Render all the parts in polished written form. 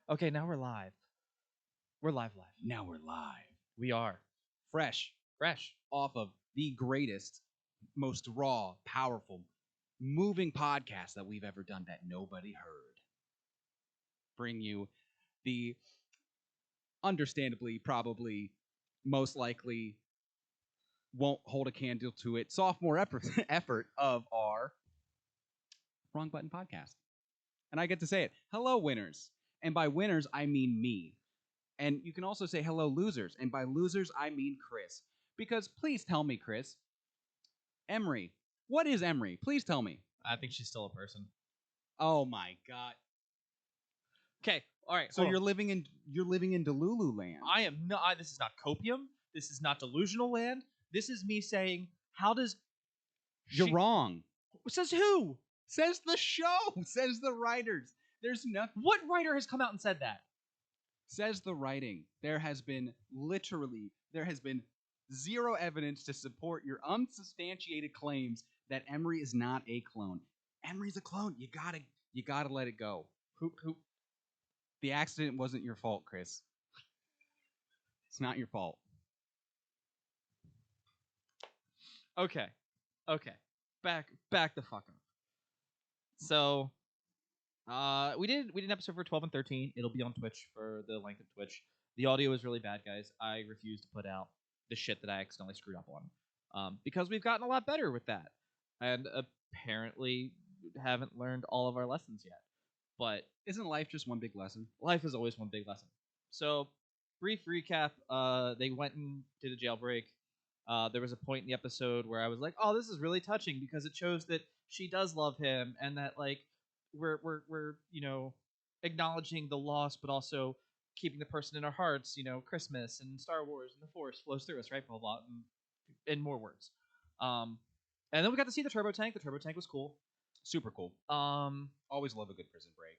Okay, now we're live. We're live. Now we're live. We are Fresh off of the greatest, most raw, powerful, moving podcast that we've ever done that nobody heard. Bring you the understandably, probably, most likely won't hold a candle to it sophomore effort of our Wrong Button podcast. And I get to say it. Hello, winners. And by winners, I mean me. And you can also say hello, losers. And by losers, I mean Chris. Because please tell me, Chris, Emery. What is Emery? Please tell me. I think she's still a person. Oh my god. Okay, all right. So you're living in Delulu land. I am not. This is not copium. This is not delusional land. This is me saying, how does You're wrong. Says who? Says the show. Says the writers. There's nothing. What writer has come out and said that? Says the writing. There has been zero evidence to support your unsubstantiated claims that Emery is not a clone. Emery's a clone. You gotta let it go. Who? The accident wasn't your fault, Chris. It's not your fault. Okay. Back the fuck up. So, we did an episode for 12 and 13. It'll be on Twitch for the length of Twitch. The audio is really bad, guys. I refuse to put out the shit that I accidentally screwed up on, because we've gotten a lot better with that, and apparently haven't learned all of our lessons yet. But isn't life just one big lesson? Life is always one big lesson. So, brief recap. They went and did a jailbreak. There was a point in the episode where I was like, "Oh, this is really touching because it shows that she does love him, and that like we're acknowledging the loss, but also keeping the person in our hearts. Christmas and Star Wars and the Force flows through us, right? Blah blah, and more words. And then we got to see the turbo tank. The turbo tank was cool, super cool. Always love a good prison break.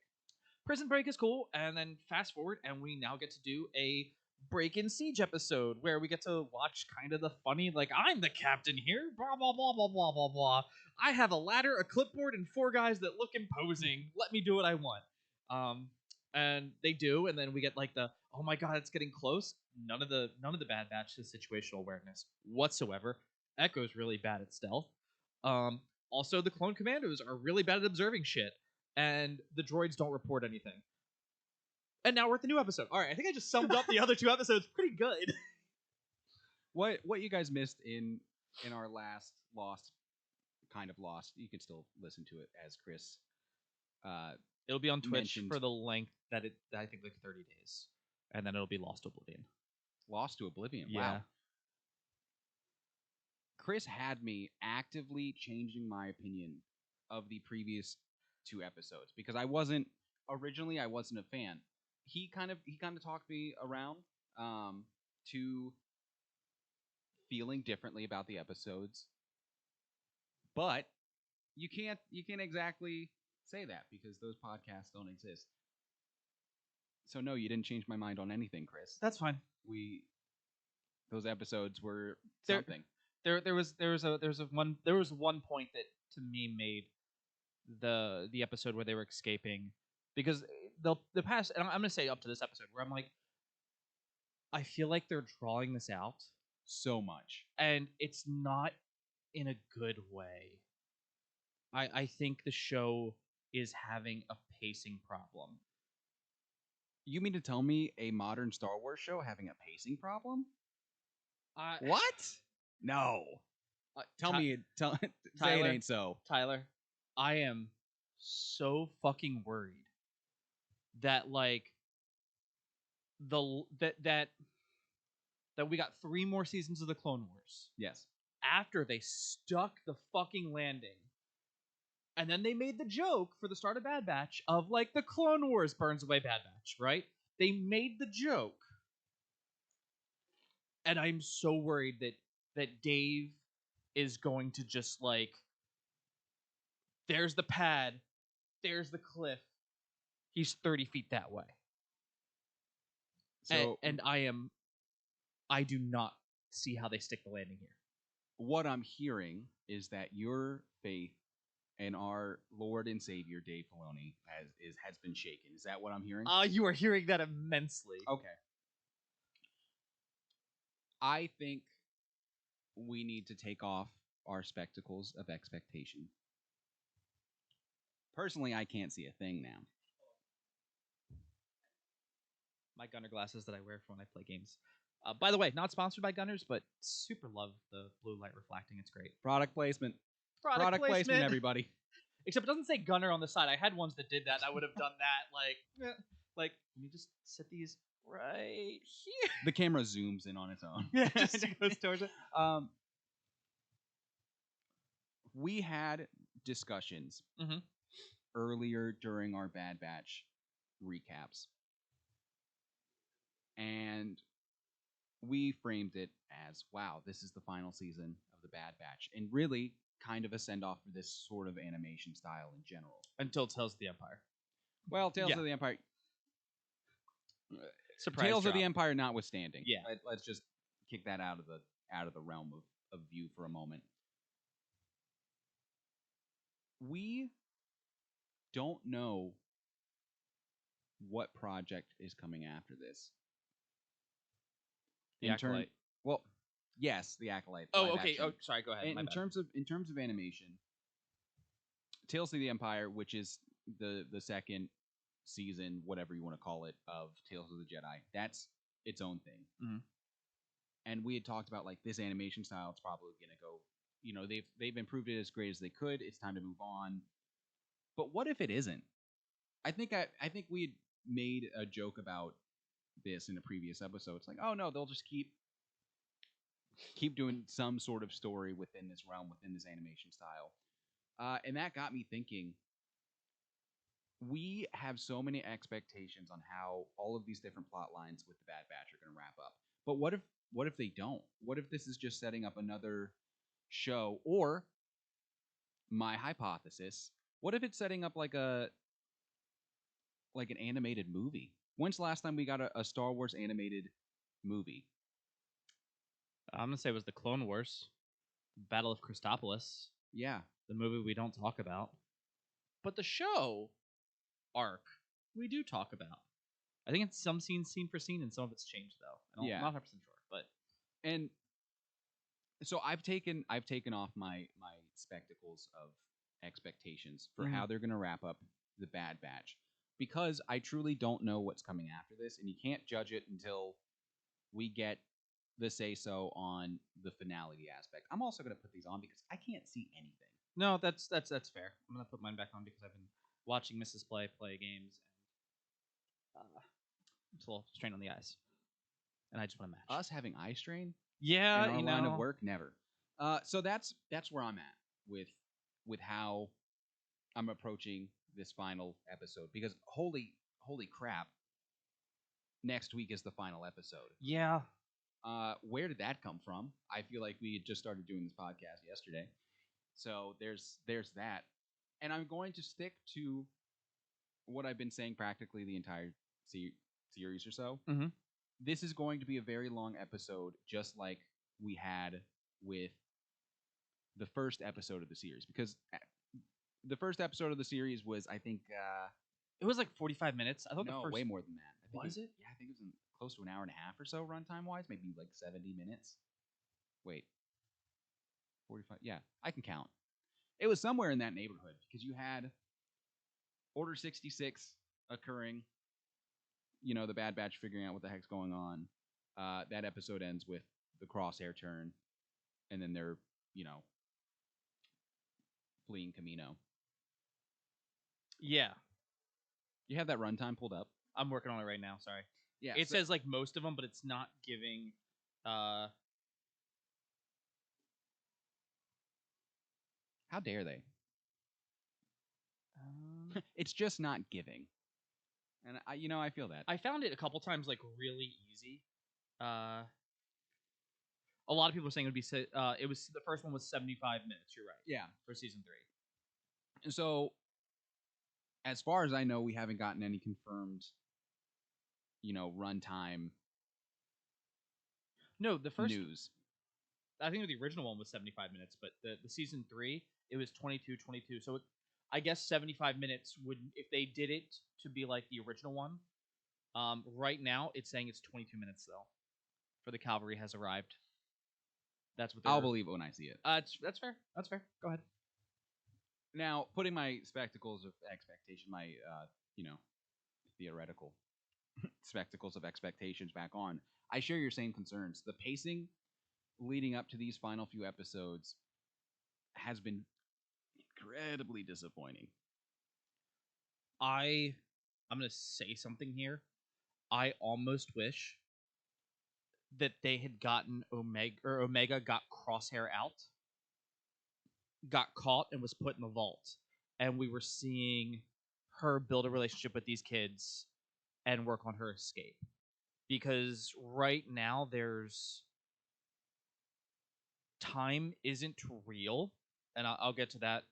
Prison break is cool, and then fast forward, and we now get to do a Break in Siege episode where we get to watch kind of the funny, like, I'm the captain here, blah, blah, blah, blah, blah, blah, blah. I have a ladder, a clipboard, and 4 guys that look imposing. Let me do what I want. And they do, and then we get like the, oh my god, it's getting close. None of the Bad Batch has situational awareness whatsoever. Echo's really bad at stealth. Also, the clone commandos are really bad at observing shit, and the droids don't report anything. And now we're at the new episode. All right, I think I just summed up the other 2 episodes pretty good. What you guys missed in our last lost, you can still listen to it as Chris. It'll be on Twitch mentioned. for the length that I think like 30 days, and then it'll be Lost to Oblivion. Lost to Oblivion. Yeah. Wow. Chris had me actively changing my opinion of the previous 2 episodes because I wasn't a fan. He kind of talked me around to feeling differently about the episodes, but you can't exactly say that because those podcasts don't exist. So no, you didn't change my mind on anything, Chris. That's fine. Those episodes were something. There was one point that to me made the episode where they were escaping, because the past, and I'm gonna say up to this episode where I'm like, I feel like they're drawing this out so much, and it's not in a good way. I think the show is having a pacing problem. You mean to tell me a modern Star Wars show having a pacing problem? What? No. Say it ain't so. Tyler, I am so fucking worried that like that we got 3 more seasons of the Clone Wars. Yes. After they stuck the fucking landing. And then they made the joke for the start of Bad Batch of like the Clone Wars burns away Bad Batch, right? They made the joke. And I'm so worried that Dave is going to just like, there's the pad, there's the cliff. He's 30 feet that way. So and I do not see how they stick the landing here. What I'm hearing is that your faith and our Lord and Savior Dave Filoni has been shaken. Is that what I'm hearing? You are hearing that immensely. Okay. I think we need to take off our spectacles of expectation. Personally, I can't see a thing now. My Gunner glasses that I wear for when I play games. By the way, not sponsored by Gunners, but super love the blue light reflecting. It's great. Product placement. Product placement, everybody. Except it doesn't say Gunner on the side. I had ones that did that. I would have done that. Like, let me just set these right here. The camera zooms in on its own. Yeah, just goes towards it. We had discussions earlier during our Bad Batch recaps, and we framed it as, wow, this is the final season of the Bad Batch, and really kind of a send-off for this sort of animation style in general. Until Tales of the Empire. Well, Tales of the Empire... Surprise Tales drop. of the Empire notwithstanding. Yeah. Let's just kick that out of the realm of view for a moment. We don't know what project is coming after this. The Acolyte. Well, yes, the Acolyte. Oh, okay. Action. Oh, sorry. Go ahead. In terms of animation, Tales of the Empire, which is the second season, whatever you want to call it, of Tales of the Jedi, that's its own thing. Mm-hmm. And we had talked about like this animation style. It's probably going to go. You know, they've improved it as great as they could. It's time to move on. But what if it isn't? I think we had made a joke about this in a previous episode. It's like, oh no, they'll just keep doing some sort of story within this realm, within this animation style. And that got me thinking. We have so many expectations on how all of these different plot lines with the Bad Batch are going to wrap up. But what if they don't? What if this is just setting up another show? Or my hypothesis, what if it's setting up like an animated movie? When's the last time we got a Star Wars animated movie? I'm gonna say it was the Clone Wars, Battle of Christopolis. Yeah, the movie we don't talk about, but the show arc we do talk about. I think it's some scenes scene for scene, and some of it's changed though. I'm not 100% sure, but and so I've taken off my spectacles of expectations for how they're going to wrap up the Bad Batch, because I truly don't know what's coming after this, and you can't judge it until we get the say-so on the finality aspect. I'm also going to put these on because I can't see anything. No, that's fair. I'm going to put mine back on because I've been watching Mrs. play games, and it's a little strain on the eyes, and I just want to match. Us having eye strain? Yeah, in our line of work, never. So that's where I'm at with how I'm approaching this final episode, because holy crap, next week is the final episode. Yeah. Where did that come from? I feel like we had just started doing this podcast yesterday, so there's that, and I'm going to stick to what I've been saying practically the entire series or so. Mm-hmm. This is going to be a very long episode, just like we had with the first episode of the series, because the first episode of the series was, I think, it was like 45 minutes. I thought no, the first way more than that. I think was it? Yeah, I think it was close to an hour and a half or so runtime wise, maybe like 70 minutes. Wait, 45? Yeah, I can count. It was somewhere in that neighborhood, because you had Order 66 occurring. You know, the Bad Batch figuring out what the heck's going on. That episode ends with the Crosshair turn, and then they're, fleeing Camino. Yeah. You have that runtime pulled up? I'm working on it right now, sorry. Yeah. It says like most of them, but it's not giving How dare they? It's just not giving. And I feel that. I found it a couple times like really easy. A lot of people were saying it was the first one was 75 minutes. You're right. Yeah, for season 3. So, as far as I know, we haven't gotten any confirmed, runtime. No, the first news. I think the original one was 75 minutes, but the season 3 it was 22, 22. So I guess 75 minutes would, if they did it to be like the original one. Right now it's saying it's 22 minutes though. For the cavalry has arrived. That's what they're. I'll believe it when I see it. That's fair. That's fair. Go ahead. Now, putting my spectacles of expectation, my theoretical spectacles of expectations back on, I share your same concerns. The pacing leading up to these final few episodes has been incredibly disappointing. I'm gonna say something here. I almost wish that they had gotten Omega got Crosshair out, got caught, and was put in the vault, and we were seeing her build a relationship with these kids and work on her escape. Because right now there's time isn't real, and I'll get to that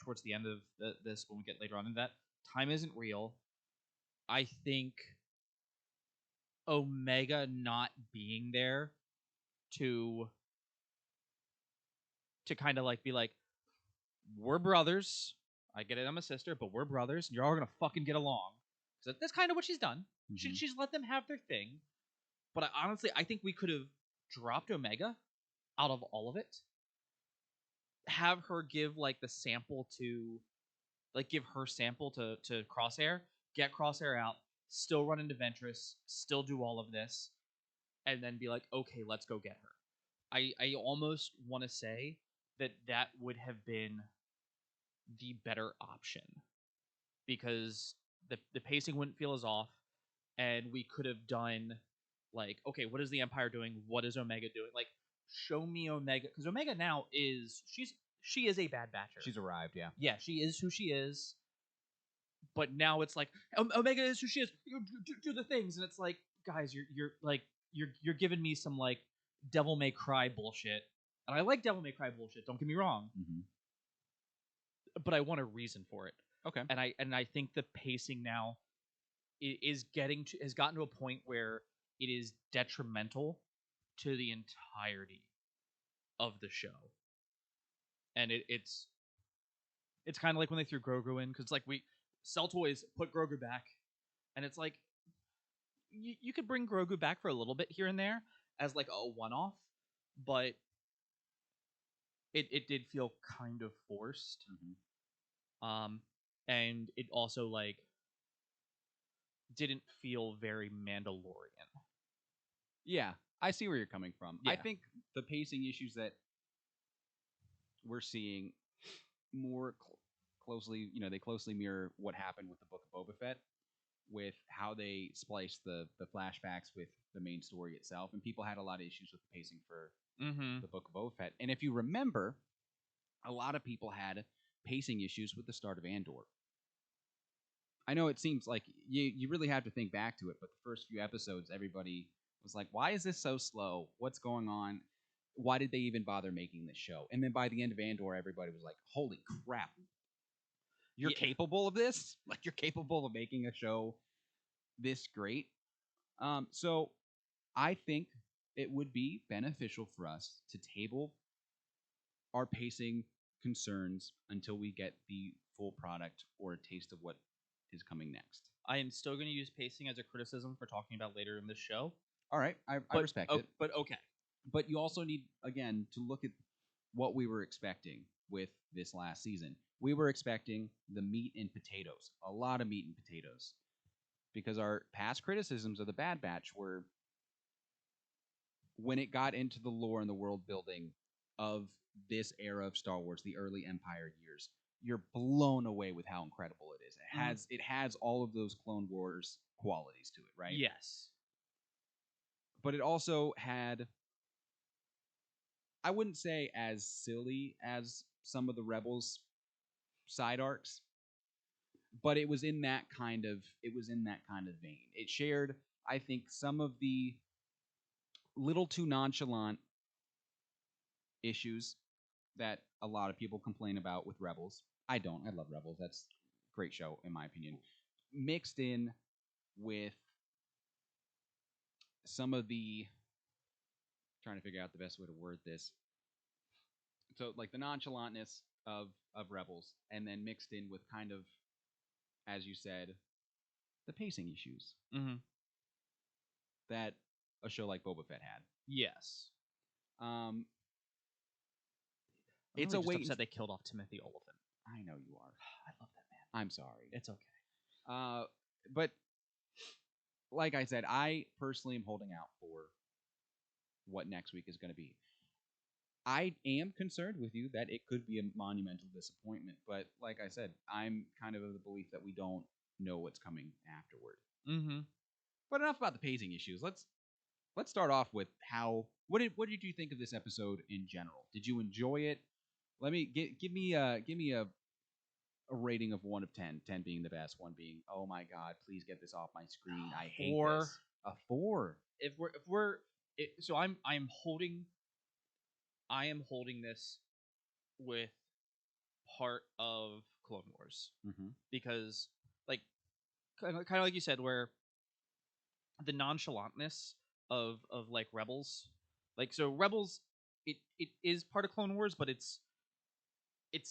towards the end of this when we get later on in that. Time isn't real. I think Omega not being there to kind of like be like, we're brothers. I get it, I'm a sister, but we're brothers, and you're all gonna fucking get along. So that's kind of what she's done. Mhm. She's let them have their thing. But I think we could have dropped Omega out of all of it. Have her give like the sample to, like, give her sample to Crosshair, get Crosshair out, still run into Ventress, still do all of this, and then be like, okay, let's go get her. I almost want to say that would have been the better option, because the pacing wouldn't feel as off, and we could have done like, okay, what is the Empire doing? What is Omega doing? Like, show me Omega, because Omega now is she is a Bad Batcher. She's arrived, yeah. Yeah, she is who she is. But now it's like, Omega is who she is. You do the things, and it's like, guys, you're giving me some like Devil May Cry bullshit, and I like Devil May Cry bullshit. Don't get me wrong, Mm-hmm. but I want a reason for it. Okay. And I think the pacing now has gotten to a point where it is detrimental to the entirety of the show, and it's kind of like when they threw Grogu in, because like we sell toys, put Grogu back, and it's like you could bring Grogu back for a little bit here and there as like a one-off, but it did feel kind of forced. Mm-hmm. And it also like didn't feel very Mandalorian. Yeah, I see where you're coming from. Yeah. I think the pacing issues that we're seeing more closely, they closely mirror what happened with the Book of Boba Fett, with how they spliced the flashbacks with the main story itself, and people had a lot of issues with the pacing for Mm-hmm. the Book of Boba Fett. And if you remember, a lot of people had pacing issues with the start of Andor. I know it seems like you really have to think back to it, but the first few episodes, everybody was like, why is this so slow? What's going on? Why did they even bother making this show? And then by the end of Andor, everybody was like, holy crap. You're capable of this? Like, you're capable of making a show this great? So I think it would be beneficial for us to table our pacing concerns until we get the full product or a taste of what is coming next. I am still going to use pacing as a criticism for talking about later in this show. All right, I respect it. But okay. But you also need, again, to look at what we were expecting with this last season. We were expecting the meat and potatoes, a lot of meat and potatoes, because our past criticisms of the Bad Batch were when it got into the lore and the world building of this era of Star Wars, the early Empire years, you're blown away with how incredible it is. It has all of those Clone Wars qualities to it, right? Yes. But it also had, I wouldn't say as silly as some of the Rebels side arcs, but it was in that kind of vein. It shared, I think, some of the little too nonchalant issues that a lot of people complain about with Rebels. I don't. I love Rebels. That's a great show, in my opinion. Mixed in with some of the, trying to figure out the best way to word this. So, like the nonchalantness of Rebels, and then mixed in with kind of, as you said, the pacing issues Mm-hmm. that a show like Boba Fett had. Yes. Um, I'm it's really a just wait. upset they killed off Timothy Oliphant. I know you are. I love that man. I'm sorry. It's okay. But like I said, I personally am holding out for what next week is going to be. I am concerned with you that it could be a monumental disappointment, but like I said, I'm kind of the belief that we don't know what's coming afterward. Mm-hmm. But enough about the pacing issues. Let's start off with what did you think of this episode in general? Did you enjoy it? Let me give me a rating of 1 of 10. 10 being the best, 1 being, oh my god, please get this off my screen. I hate 4. this. A 4. So I am holding this with part of Clone Wars Mm-hmm. because like kind of like you said, where the nonchalantness of like Rebels, like so Rebels, it is part of Clone Wars, but it's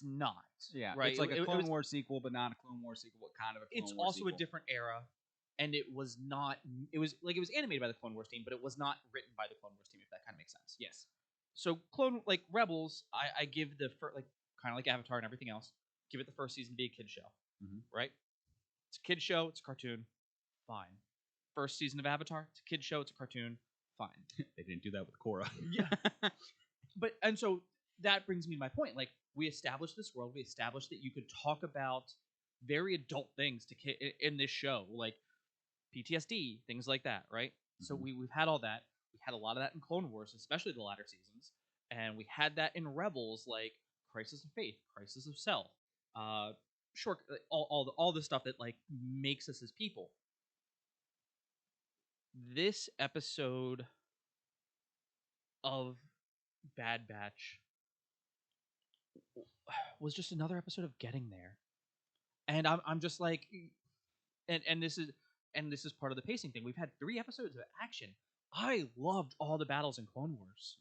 not. Yeah, Right. it's like a Clone was, Wars sequel, but not a Clone Wars sequel. What kind of a Clone it's Wars also sequel? a different era, and it was not. It was animated by the Clone Wars team, but it was not written by the Clone Wars team. If that kind of makes sense. Yes. So Rebels, I give the first, like kind of like Avatar and everything else. Give it the first season to be a kid show, right? It's a kid show. It's a cartoon. Fine. First season of Avatar. It's a kid show. It's a cartoon. Fine. They didn't do that with Korra. Yeah. And so that brings me to my point. Like, we established this world. We established that you could talk about very adult things in this show, like PTSD, things like that, right? So we've had all that. We had a lot of that in Clone Wars, especially the latter seasons, and we had that in Rebels, like Crisis of Faith, Crisis of Self, short, all the stuff that like makes us as people. This episode of Bad Batch was just another episode of getting there, and I'm just like, and this is part of the pacing thing. We've had 3 episodes of action. I loved all the battles in Clone Wars.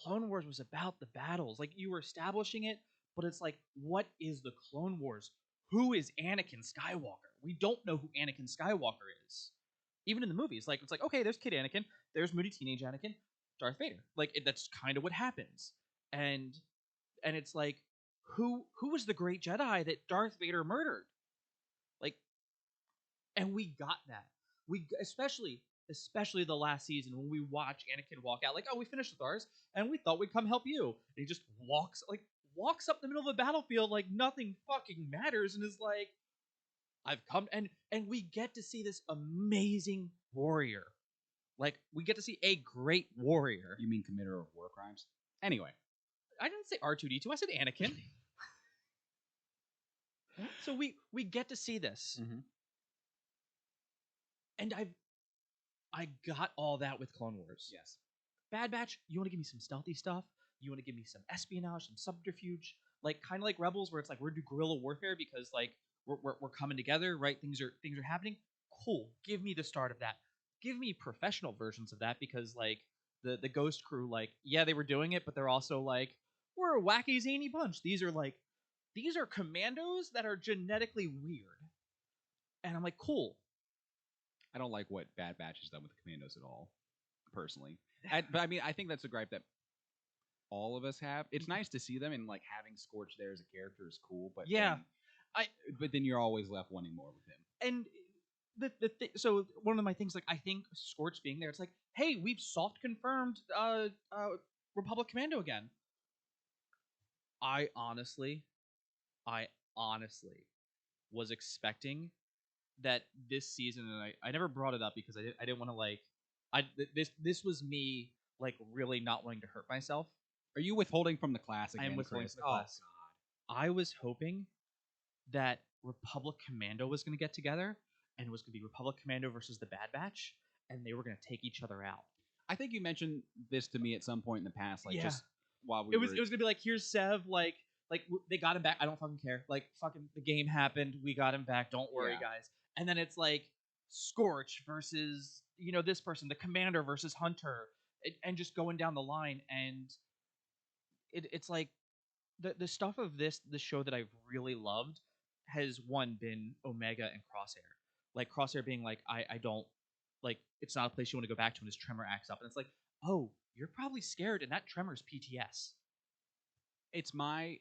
Clone Wars was about the battles. Like, you were establishing it, but it's like, what is the Clone Wars? Who is Anakin Skywalker? We don't know who Anakin Skywalker is. Even in the movies, like, it's like, okay, there's Kid Anakin, there's moody teenage Anakin, Darth Vader. Like, that's kind of what happens. And it's like, who was the great Jedi that Darth Vader murdered? Like, and we got that. We especially the last season when we watch Anakin walk out, like, oh, we finished with ours, and we thought we'd come help you. And he just walks up the middle of the battlefield like nothing fucking matters, and is like, I've come, and we get to see this amazing warrior. Like, we get to see a great warrior. You mean committer of war crimes? Anyway, I didn't say R2D2. I said Anakin. So we get to see this, and I got all that with Clone Wars. Yes. Bad Batch, you want to give me some stealthy stuff? You want to give me some espionage, some subterfuge? Like, kind of like Rebels, where it's like, we're doing guerrilla warfare because, like, we're coming together, right? Things are happening. Cool. Give me the start of that. Give me professional versions of that, because, like, the Ghost crew, like, yeah, they were doing it, but they're also like, we're a wacky zany bunch. These are commandos that are genetically weird. And I'm like, cool. I don't like what Bad Batch has done with the Commandos at all, personally. But I mean, I think that's a gripe that all of us have. It's nice to see them, and like having Scorch there as a character is cool. But yeah, but then you're always left wanting more with him. And so one of my things, like, I think Scorch being there, it's like, hey, we've soft confirmed Republic Commando again. I honestly was expecting that this season, and I never brought it up because I didn't want to, like, this was me, like, really not wanting to hurt myself. Are you withholding from the class again? I am withholding Chris? from the class. God. I was hoping that Republic Commando was going to get together, and it was going to be Republic Commando versus the Bad Batch, and they were going to take each other out. I think you mentioned this to me at some point in the past, like, just while we it was going to be like, here's Sev, like they got him back. I don't fucking care. Like, fucking the game happened. We got him back. Don't worry, guys. And then it's like Scorch versus, this person, the Commander versus Hunter, and just going down the line. And it's like, the stuff of the show that I've really loved has one been Omega and Crosshair. Like Crosshair being like, I don't like it's not a place you want to go back to when his tremor acts up. And it's like, oh, you're probably scared and that tremor's PTS. It's my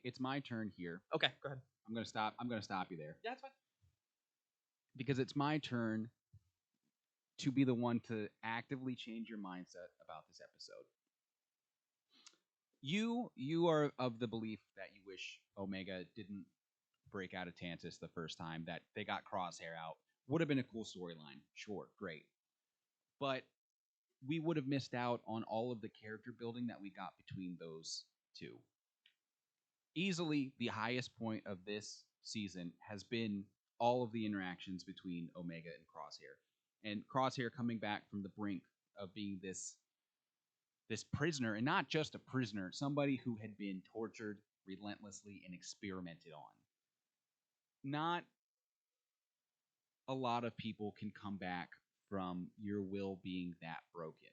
turn here. Okay, go ahead. I'm gonna stop you there. Yeah, that's fine. Because it's my turn to be the one to actively change your mindset about this episode. You are of the belief that you wish Omega didn't break out of Tantus the first time, that they got Crosshair out. Would have been a cool storyline. Sure, great. But we would have missed out on all of the character building that we got between those two. Easily the highest point of this season has been all of the interactions between Omega and Crosshair. And Crosshair coming back from the brink of being this prisoner, and not just a prisoner, somebody who had been tortured relentlessly and experimented on. Not a lot of people can come back from your will being that broken.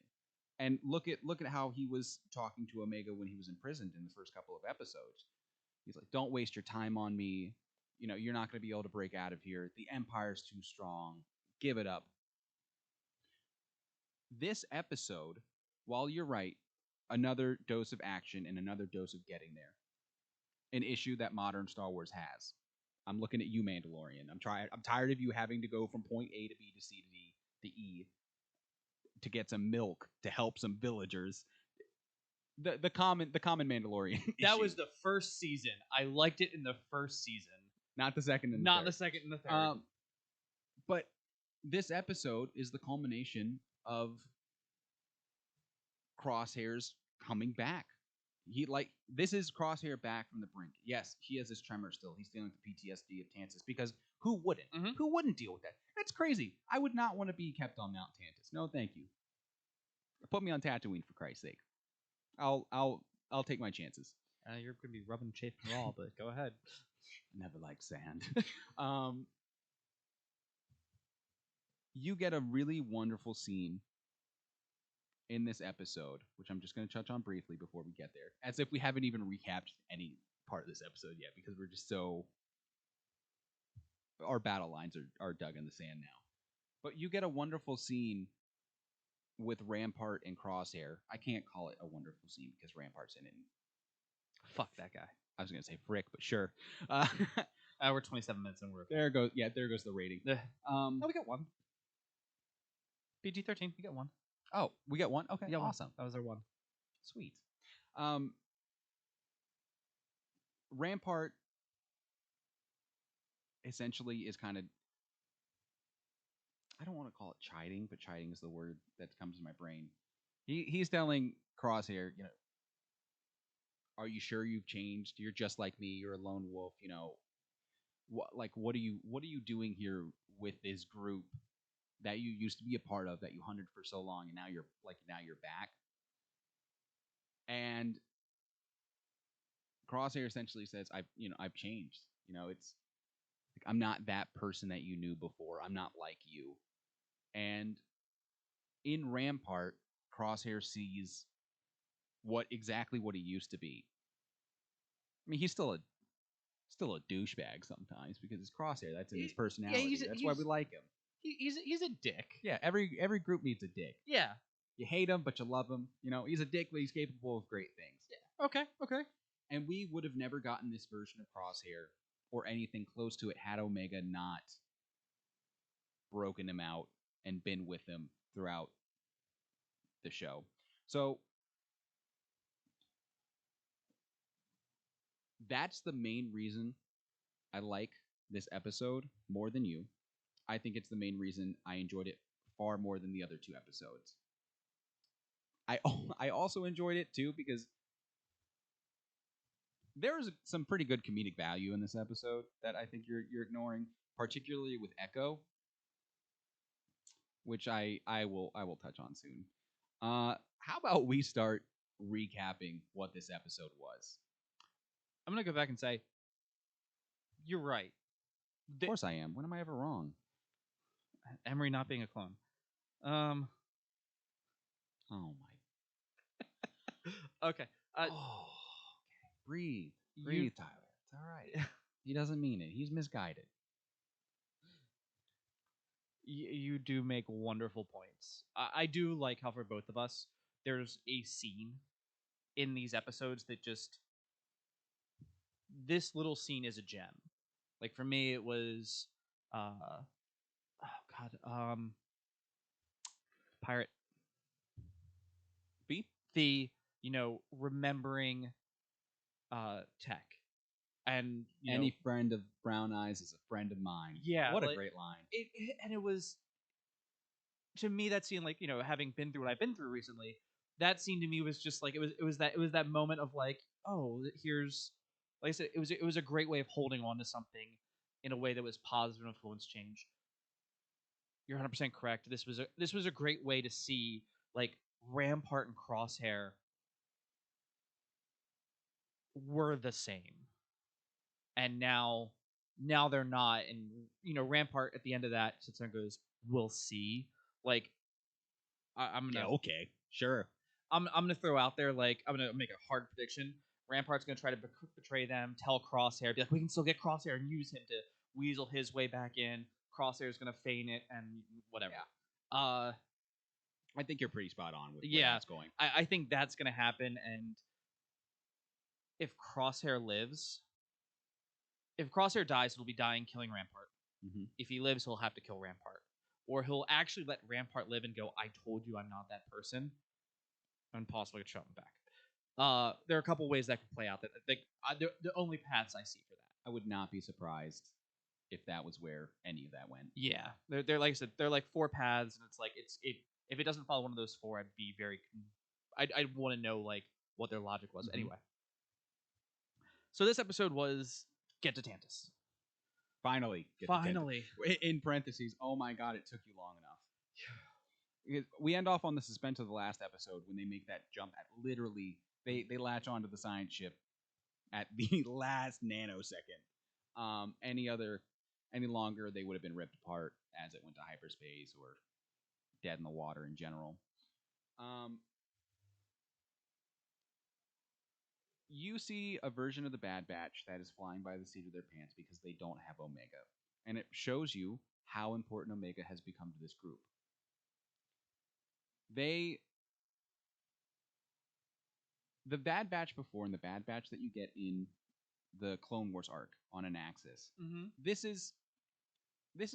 And look at how he was talking to Omega when he was imprisoned in the first couple of episodes. He's like, "Don't waste your time on me. You know, you're not going to be able to break out of here. The Empire's too strong. Give it up." This episode, while you're right, another dose of action and another dose of getting there. An issue that modern Star Wars has. I'm looking at you, Mandalorian. I'm tired of you having to go from point A to B to C to D to E to get some milk to help some villagers. The common Mandalorian. That issue. was the first season. I liked it in the first season. Not the second and the Not third. the second and the third. But this episode is the culmination of Crosshair's coming back. This is Crosshair back from the brink. Yes, he has his tremor still. He's dealing with the PTSD of Tantus because who wouldn't? Mhm. Who wouldn't deal with that? That's crazy. I would not want to be kept on Mount Tantus. No, thank you. Put me on Tatooine for Christ's sake. I'll take my chances. You're gonna be rubbing chafing raw, but go ahead. I never liked sand. You get a really wonderful scene in this episode, which I'm just going to touch on briefly before we get there, as if we haven't even recapped any part of this episode yet, because we're just our battle lines are dug in the sand now. But you get a wonderful scene with Rampart and Crosshair. I can't call it a wonderful scene because Rampart's in it. Fuck that guy. I was going to say Frick, but sure. We're 27 minutes in. There goes the rating. No, we got one. PG-13. We got one. Oh, we got one? Okay, Yeah, awesome. That was our one. Sweet. Rampart essentially is kind of, I don't want to call it chiding, but chiding is the word that comes to my brain. He's telling Crosshair, you know, are you sure you've changed? You're just like me. You're a lone wolf. You know, what are you doing here with this group that you used to be a part of, that you hunted for so long, and now you're back? And Crosshair essentially says, I've changed. You know, it's like, I'm not that person that you knew before. I'm not like you. And in Rampart, Crosshair sees exactly what he used to be. I mean, he's still a douchebag sometimes because it's Crosshair. That's in his personality. Yeah, that's why we like him. He's a dick. Yeah, every group needs a dick. Yeah. You hate him, but you love him. You know, he's a dick, but he's capable of great things. Yeah. Okay. And we would have never gotten this version of Crosshair or anything close to it had Omega not broken him out and been with him throughout the show. So that's the main reason I like this episode more than you. I think it's the main reason I enjoyed it far more than the other two episodes. I also enjoyed it too because there's some pretty good comedic value in this episode that I think you're ignoring, particularly with Echo, which I will touch on soon. How about we start recapping what this episode was? I'm gonna go back and say, you're right. Of course I am. When am I ever wrong? Emery not being a clone. Oh my. Okay. Okay. Breathe. Breathe, Tyler. It's all right. He doesn't mean it. He's misguided. You do make wonderful points. I do like how for both of us, there's a scene in these episodes that just this little scene is a gem. Like for me, it was, oh god, pirate B? the remembering tech and Any friend of Brown Eyes is a friend of mine. Yeah, What a like, great line. And it was, to me, that scene, like, having been through what I've been through recently, that scene to me was just like it was that moment of like, oh, here's, like I said, it was a great way of holding on to something in a way that was positive influence change. You're 100% correct. This was a great way to see, like, Rampart and Crosshair were the same, and now they're not. And Rampart at the end of that sits there and goes, "We'll see." Like, I'm gonna Okay. Sure. I'm gonna throw out there, like, I'm gonna make a hard prediction. Rampart's gonna try to betray them, tell Crosshair, be like, we can still get Crosshair and use him to weasel his way back in. Crosshair's gonna feign it and whatever. Yeah. I think you're pretty spot on with where Yeah. that's going. I think that's gonna happen, and if Crosshair lives, if Crosshair dies, he'll be dying killing Rampart. Mm-hmm. If he lives, he'll have to kill Rampart, or he'll actually let Rampart live and go, "I told you I'm not that person," and possibly shut him back. There are a couple ways that could play out. That the only paths I see for that. I would not be surprised if that was where any of that went. Yeah, they're like I said, they're like four paths, and it's like if it doesn't follow one of those four, I'd be very, I'd want to know, like, what their logic was. Mm-hmm. Anyway, so this episode was get to Tantus. Finally. In parentheses, oh my god, it took you long enough. We end off on the suspense of the last episode when they make that jump at literally, they latch onto the science ship at the last nanosecond. Any longer, they would have been ripped apart as it went to hyperspace or dead in the water in general. You see a version of the Bad Batch that is flying by the seat of their pants because they don't have Omega. And it shows you how important Omega has become to this group. The Bad Batch before and the Bad Batch that you get in the Clone Wars arc on Anaxis, this is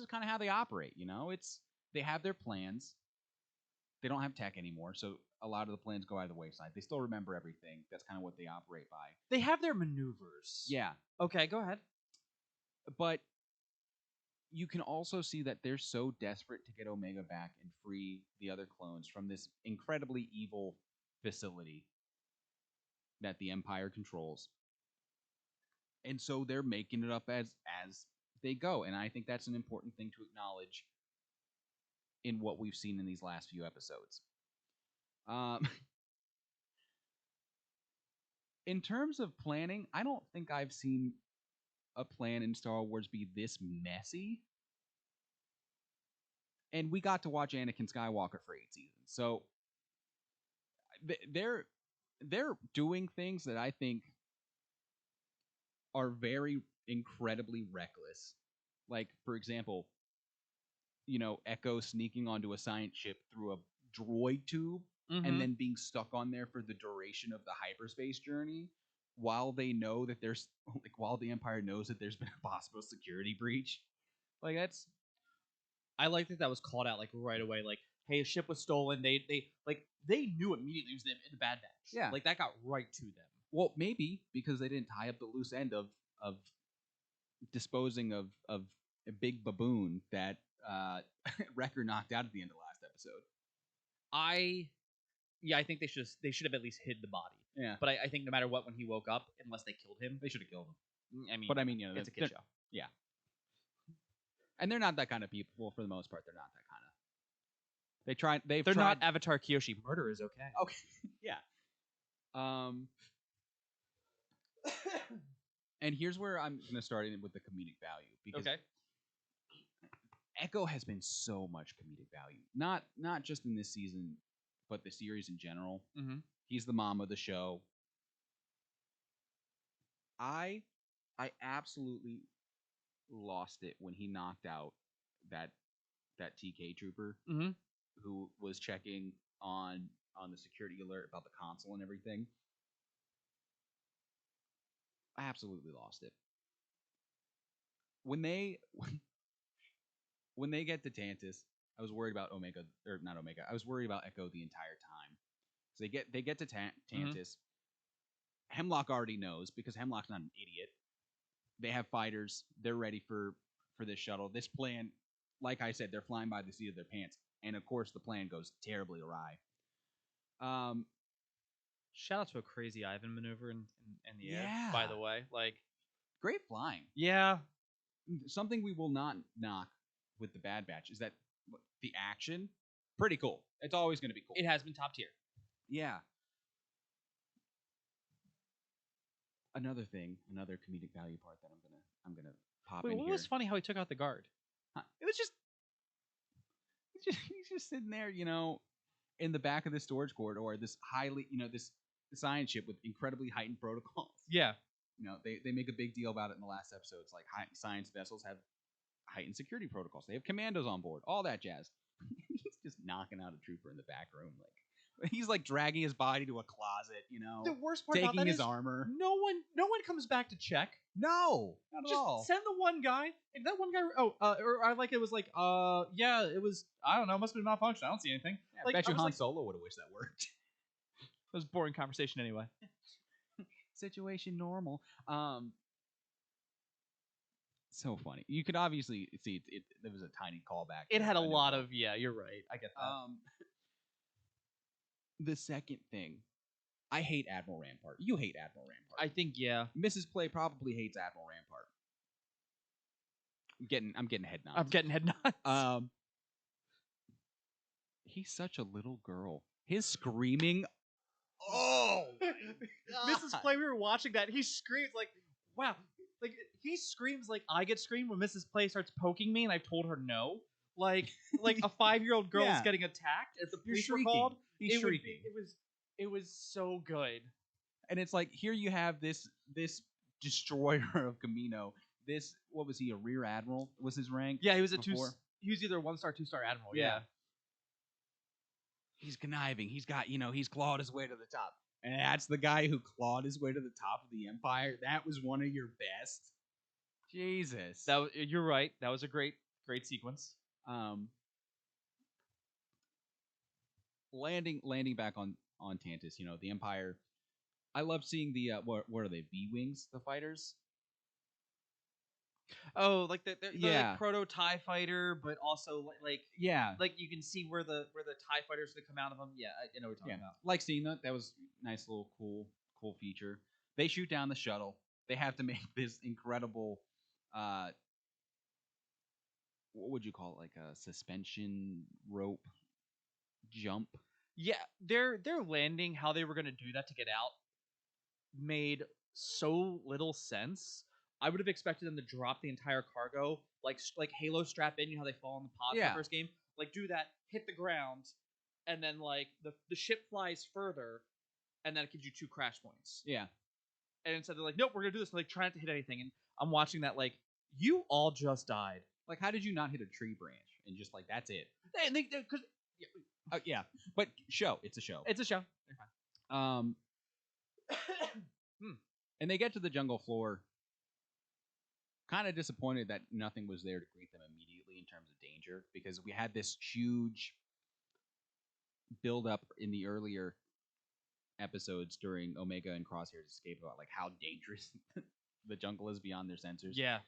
kind of how they operate, they have their plans. They don't have tech anymore, so a lot of the plans go out of the wayside. They still remember everything. That's kind of what they operate by. They have their maneuvers. Yeah. Okay, go ahead. But you can also see that they're so desperate to get Omega back and free the other clones from this incredibly evil facility that the Empire controls. And so they're making it up as they go. And I think that's an important thing to acknowledge in what we've seen in these last few episodes. In terms of planning, I don't think I've seen a plan in Star Wars be this messy. And we got to watch Anakin Skywalker for 8 seasons. So they're doing things that I think are very incredibly reckless. Like, for example, Echo sneaking onto a science ship through a droid tube and then being stuck on there for the duration of the hyperspace journey while they know that there's, like, while the Empire knows that there's been a possible security breach. Like, that's... I like that was called out, like, right away. Like, hey, a ship was stolen. They knew immediately it was the Bad Batch. Yeah. Like, that got right to them. Well, maybe because they didn't tie up the loose end of disposing of a big baboon that Wrecker knocked out at the end of the last episode. I think they should have at least hid the body. Yeah. But I think no matter what, when he woke up, unless they killed him, They should have killed him. I mean, it's a kid show. Yeah. And they're not that kind of people. Well, for the most part, they're not that kind of. They're not Avatar Kyoshi. Murder is okay. Okay. Yeah. And here's where I'm going to start in with the comedic value. Because Echo has been so much comedic value. Not just in this season, but the series in general. Mm-hmm. He's the mom of the show. I absolutely lost it when he knocked out that TK trooper Mm-hmm. who was checking on the security alert about the console and everything. I absolutely lost it. When they when they get to Tantus, I was worried about Omega or not Omega. I was worried about Echo the entire time. So they get to Tantus. Hemlock already knows because Hemlock's not an idiot. They have fighters. They're ready for this shuttle. This plan, like I said, they're flying by the seat of their pants, and of course the plan goes terribly awry. Shout out to a crazy Ivan maneuver in the air. Yeah. By the way, like Great flying. yeah, Something we will not knock with the Bad Batch is that the action, pretty cool. It's always going to be cool. it has been top tier. Yeah. Another thing, another comedic value part that I'm gonna pop Wait, in what here. was funny how he took out the guard? It was just he's just sitting there, in the back of the storage corridor, this highly, this science ship with incredibly heightened protocols. Yeah, They make a big deal about it in the last episode. It's like science vessels have heightened security protocols. They have commandos on board, all that jazz. He's just knocking out a trooper in the back room, he's like dragging his body to a closet, the worst part about taking that his is armor. no one comes back to check. No, not Just at all. send the one guy. And that one guy. Or I like it was like, yeah, it was. I don't know. Must have been malfunction. I don't see anything. Yeah, Like, I bet I you was Han like, Solo would have wished that worked. it was a boring conversation anyway. Situation normal. So funny. You could obviously see there was a tiny callback. It to had a New lot Hope. of yeah. You're right. I get that. The second thing, I hate Admiral Rampart. You hate Admiral Rampart. I think yeah. Mrs. Play probably hates Admiral Rampart. I'm getting head nods. I'm getting head nods. He's such a little girl. His screaming. Oh, Mrs. Play, we were watching that. He screams like, wow. Like he screams like I get screamed when Mrs. Play starts poking me, and I've told her no. Like a 5-year-old girl is Yeah. getting attacked. If the You're police were shrieking. called, He's it would shrieking. be, it was so good. And it's like here you have this destroyer of Camino. This what was he, a rear admiral? Was his rank? Yeah, he was before? he was either a 1-star, 2-star admiral. Yeah. Yeah. He's conniving. He's got he's clawed his way to the top. And that's the guy who clawed his way to the top of the Empire. That was one of your best. Jesus. You're right. That was a great sequence. Landing back on Tantus, the Empire. I love seeing the what are they? V-wings, the fighters. Oh, like the Yeah. like proto TIE fighter, but also like Yeah. like you can see where the TIE fighters gonna come out of them. Yeah, I know what you're talking about. Like seeing that. That was a nice little cool feature. They shoot down the shuttle. They have to make this incredible what would you call it? Like a suspension rope jump. Yeah, their landing, how they were gonna do that to get out, made so little sense. I would have expected them to drop the entire cargo, like Halo strap in. You know how they fall in the pod in Yeah. the first game? Like do that, hit the ground, and then like the ship flies further, and then it gives you 2 crash points. Yeah. And instead they're like, nope, we're gonna do this. And like try not to hit anything. And I'm watching that like, you all just died. Like, how did you not hit a tree branch and just like that's it? And they because Yeah, but it's a show. it's a show. And they get to the jungle floor. Kind of disappointed that nothing was there to greet them immediately in terms of danger, because we had this huge build up in the earlier episodes during Omega and Crosshair's escape about like how dangerous the jungle is beyond their sensors. Yeah.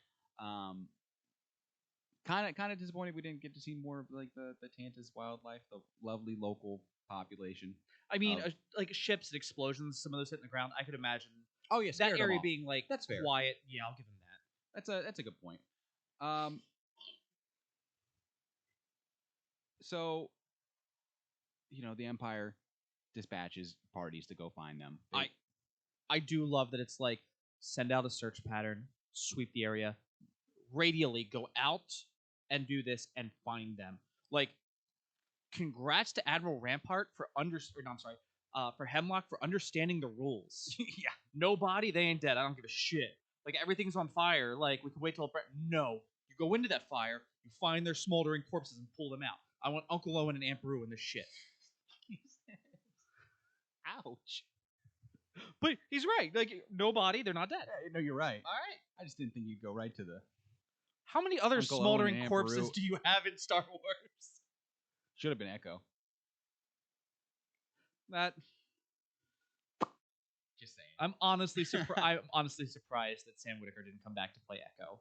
Kind of disappointed we didn't get to see more of like the Tantus wildlife, the lovely local population. I mean, like ships and explosions, some of those hitting the ground. I could imagine. Oh yes, that area being like that's fair. Quiet. Yeah, I'll give them that. That's a good point. So the Empire dispatches parties to go find them. I do love that it's like send out a search pattern, sweep the area, radially go out and do this and find them. Like, congrats to Admiral Rampart for for Hemlock for understanding the rules. Yeah. No body, they ain't dead. I don't give a shit. Like everything's on fire. Like we can wait till no. You go into that fire, you find their smoldering corpses and pull them out. I want Uncle Owen and Aunt Beru in this shit. Ouch. But he's right. Like no body, they're not dead. No, you're right. All right. I just didn't think you'd go right to the. How many other Uncle Owen smoldering and Aunt corpses Beru. do you have in Star Wars? Should have been Echo. That Just saying. I'm honestly surprised that Sam Whitaker didn't come back to play Echo,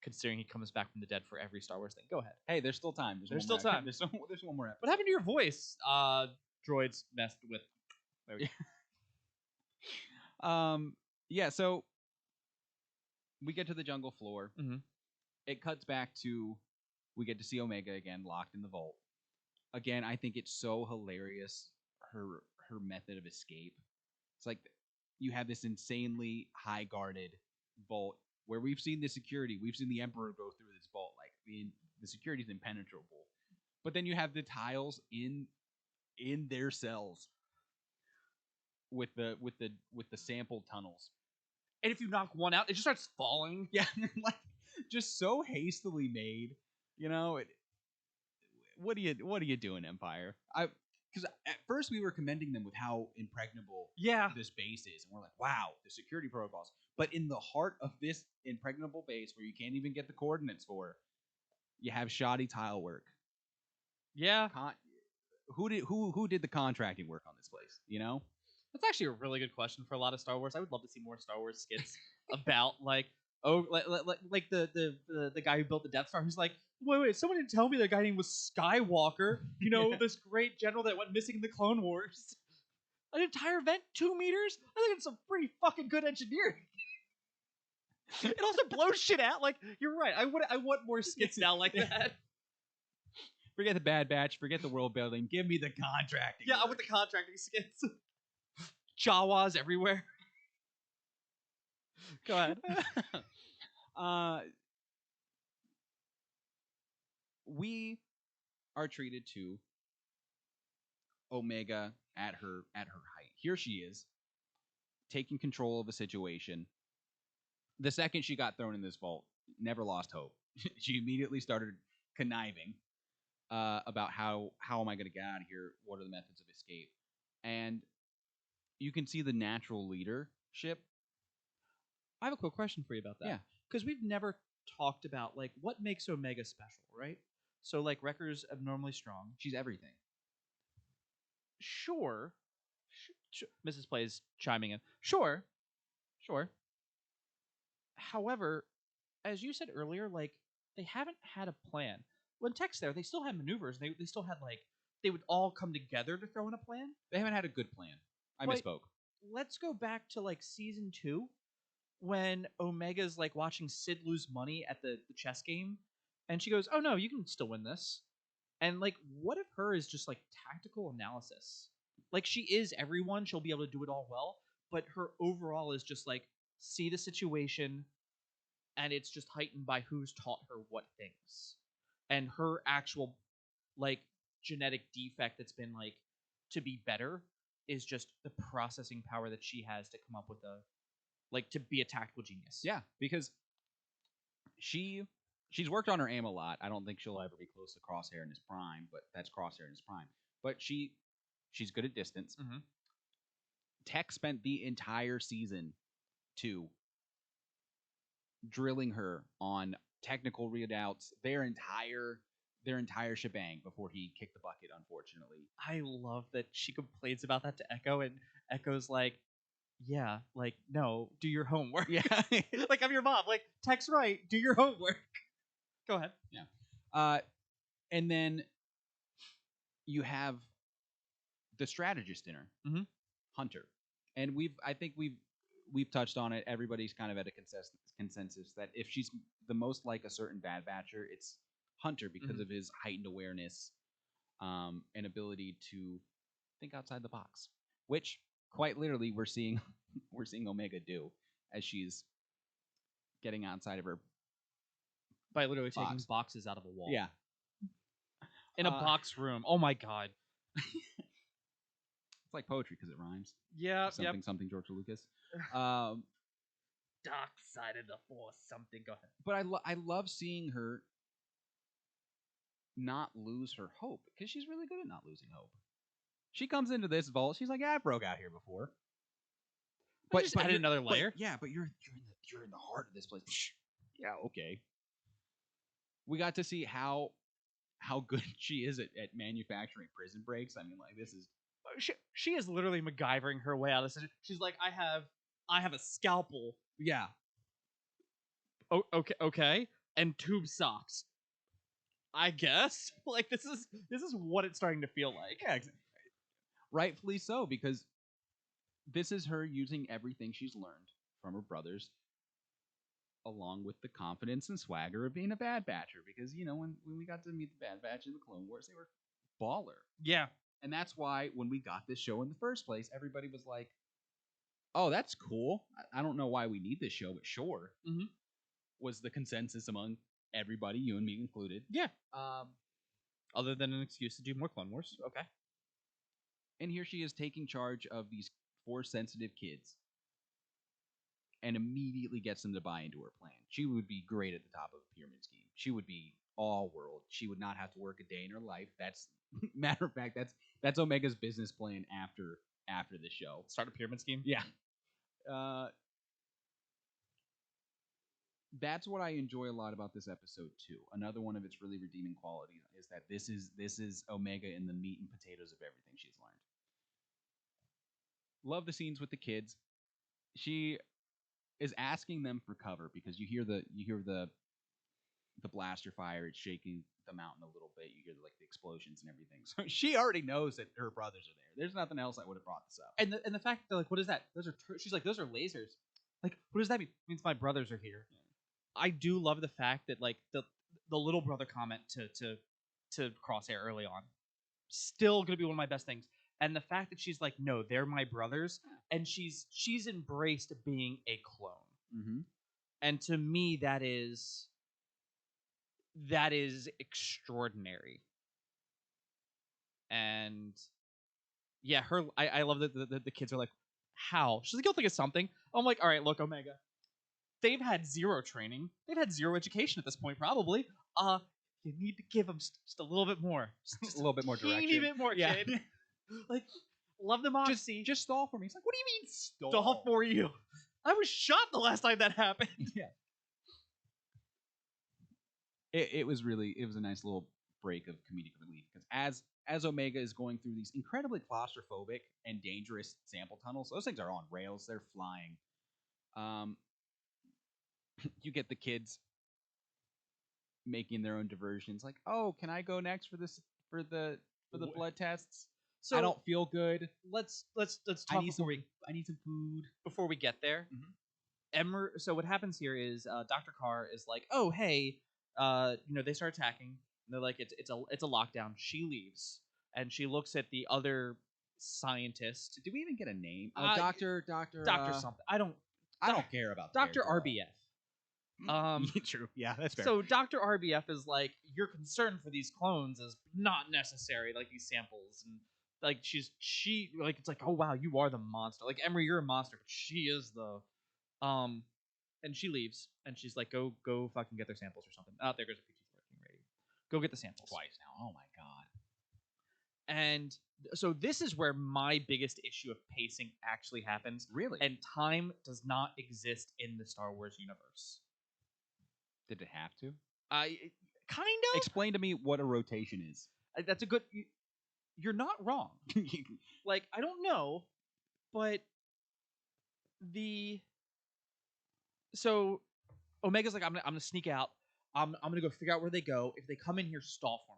considering he comes back from the dead for every Star Wars thing. Go ahead. Hey, there's still time. There's still time. There's one more episode. What happened to your voice? Droids messed with. There we go. Yeah. So we get to the jungle floor. Mm-hmm. It cuts back to we get to see Omega again, locked in the vault. Again, I think it's so hilarious her method of escape. It's like you have this insanely high guarded vault where we've seen the security, we've seen the Emperor go through this vault, like the security is impenetrable. But then you have the tiles in their cells with the sample tunnels. And if you knock one out, it just starts falling. Yeah, like just so hastily made. You know, what are you doing, Empire? Because at first we were commending them with how impregnable this base is, and we're like, wow, the security protocols. But in the heart of this impregnable base, where you can't even get the coordinates for, you have shoddy tile work. Yeah. Who did the contracting work on this place? You know, that's actually a really good question for a lot of Star Wars. I would love to see more Star Wars skits about like the guy who built the Death Star, who's like, wait, someone didn't tell me that guy name was Skywalker. You know, this great general that went missing in the Clone Wars. An entire vent, 2 meters? I think it's some pretty fucking good engineering. It also blows shit out. Like, you're right. I want more skits now like that. Forget the Bad Batch. Forget the world building. Give me the contracting. Yeah, I want the contracting skits. Jawas everywhere. Go ahead. We are treated to Omega at her height. Here she is, taking control of a situation. The second she got thrown in this vault, never lost hope. She immediately started conniving about how am I going to get out of here? What are the methods of escape? And you can see the natural leadership. I have a quick question for you about that. Yeah. Because we've never talked about, like, what makes Omega special, right? So, like, Wrecker's abnormally strong. She's everything. Sure. Mrs. Plays chiming in. Sure. However, as you said earlier, like, they haven't had a plan. When Tech's there, they still had maneuvers. They still had, like, they would all come together to throw in a plan. They haven't had a good plan. I misspoke. Let's go back to, like, season 2, when Omega's, like, watching Sid lose money at the chess game, and she goes, oh, no, you can still win this. And, like, what if her is just, like, tactical analysis? Like, she is everyone. She'll be able to do it all well. But her overall is just, like, see the situation, and it's just heightened by who's taught her what things. And her actual, like, genetic defect that's been, like, to be better is just the processing power that she has to come up with to be a tactical genius. Yeah, because she's worked on her aim a lot. I don't think she'll ever be close to Crosshair in his prime, but that's Crosshair in his prime. But she's good at distance. Mm-hmm. Tech spent the entire season 2 drilling her on technical readouts, their entire shebang before he kicked the bucket, unfortunately. I love that she complains about that to Echo, and Echo's like, yeah, like, no, do your homework. Yeah. Like, I'm your mom. Like, Tech's right, do your homework. Go ahead. Yeah. And then you have the strategist in her, mm-hmm. Hunter. And I think we've touched on it. Everybody's kind of at a consensus that if she's the most like a certain Bad Batcher, it's Hunter because mm-hmm. of his heightened awareness and ability to think outside the box, which quite literally we're seeing Omega do as she's getting outside of her by literally taking boxes out of a wall. Yeah. In a box room. Oh my god. It's like poetry because it rhymes. Yeah, yep. Something George Lucas. Dark side of the force. Something. Go ahead. But I love seeing her not lose her hope because she's really good at not losing hope. She comes into this vault. She's like, "Yeah, I broke out here before." But just added another layer. But you're in the heart of this place. Yeah, okay. We got to see how good she is at manufacturing prison breaks. I mean, like, this is She is literally MacGyvering her way out of this. She's like, I have a scalpel. yeah. Oh, okay, and tube socks. I guess like this is what it's starting to feel like. Yeah, rightfully so, because this is her using everything she's learned from her brothers, along with the confidence and swagger of being a Bad Batcher. Because when we got to meet the Bad Batch in the Clone Wars, they were baller. Yeah, and that's why when we got this show in the first place, everybody was like, "Oh, that's cool. I don't know why we need this show, but sure." Mm-hmm. Was the consensus among everybody, you and me included. Yeah. Other than an excuse to do more Clone Wars. Okay. And here she is taking charge of these Force-sensitive kids and immediately gets them to buy into her plan. She would be great at the top of a pyramid scheme. She would be all world. She would not have to work a day in her life. That's matter of fact, that's Omega's business plan after the show. Start a pyramid scheme? Yeah. That's what I enjoy a lot about this episode too. Another one of its really redeeming qualities is that this is Omega in the meat and potatoes of everything she's learned. Love the scenes with the kids. She is asking them for cover because you hear the blaster fire. It's shaking the mountain a little bit. You hear the explosions and everything. So she already knows that her brothers are there. There's nothing else that would have brought this up. And the fact that what is that? Those are she's like, those are lasers. Like, what does that mean? It means my brothers are here. Yeah. I do love the fact that the little brother comment to Crosshair early on, still gonna be one of my best things. And the fact that she's like, no, they're my brothers, and she's embraced being a clone. Mm-hmm. And to me, that is extraordinary. And yeah, I love that the kids are like, how? She's like, you'll think of something. I'm like, all right, look, Omega. They've had zero training. They've had zero education at this point, probably. You need to give them just a little bit more. Just a little bit more direction. Teeny bit more, yeah. kid. Like, love the moxie. Just stall for me. It's like, what do you mean stall? Stall for you. I was shot the last time that happened. Yeah. It was a nice little break of comedic relief because as Omega is going through these incredibly claustrophobic and dangerous sample tunnels, those things are on rails. They're flying. You get the kids making their own diversions, like, "Oh, can I go next for the blood tests? So I don't feel good. Let's talk before I need some food before we get there." Mm-hmm. So what happens here is Dr. Carr is like, "Oh, hey, they start attacking. And they're like, it's a lockdown." She leaves and she looks at the other scientist. Did we even get a name? Doctor something. I don't care about Dr. RBF. True. Yeah, that's fair. So Dr. RBF is like, your concern for these clones is not necessary, like these samples, and like she it's like, oh wow, you are the monster. Like, Emery, you're a monster, but she is the and she leaves and she's like, go fucking get their samples or something. Oh, there goes a PG-13 rating. Go get the samples. Twice now. Oh my god. And so this is where my biggest issue of pacing actually happens. Really? And time does not exist in the Star Wars universe. Did it have to? Kind of. Explain to me what a rotation is. That's a good. You're not wrong. Like, I don't know, but so Omega's like, I'm gonna sneak out. I'm gonna go figure out where they go. If they come in here, stall for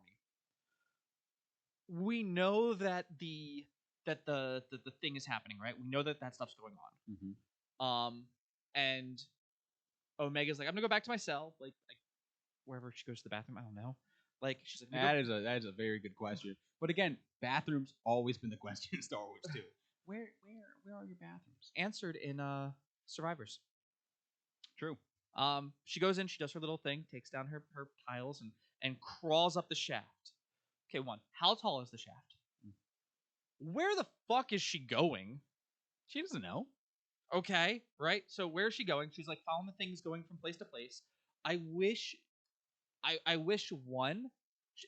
me. We know that the thing is happening, right? We know that stuff's going on. Mm-hmm. And Omega's like, I'm gonna go back to my cell, like wherever she goes to the bathroom. I don't know. Like, she's like, that is a very good question. But again, bathrooms always been the question in Star Wars too. Where are your bathrooms? Answered in Survivors. True. She goes in, she does her little thing, takes down her tiles and crawls up the shaft. Okay, one. How tall is the shaft? Where the fuck is she going? She doesn't know. Okay, right? So where is she going? She's like following the things going from place to place. I wish I wish one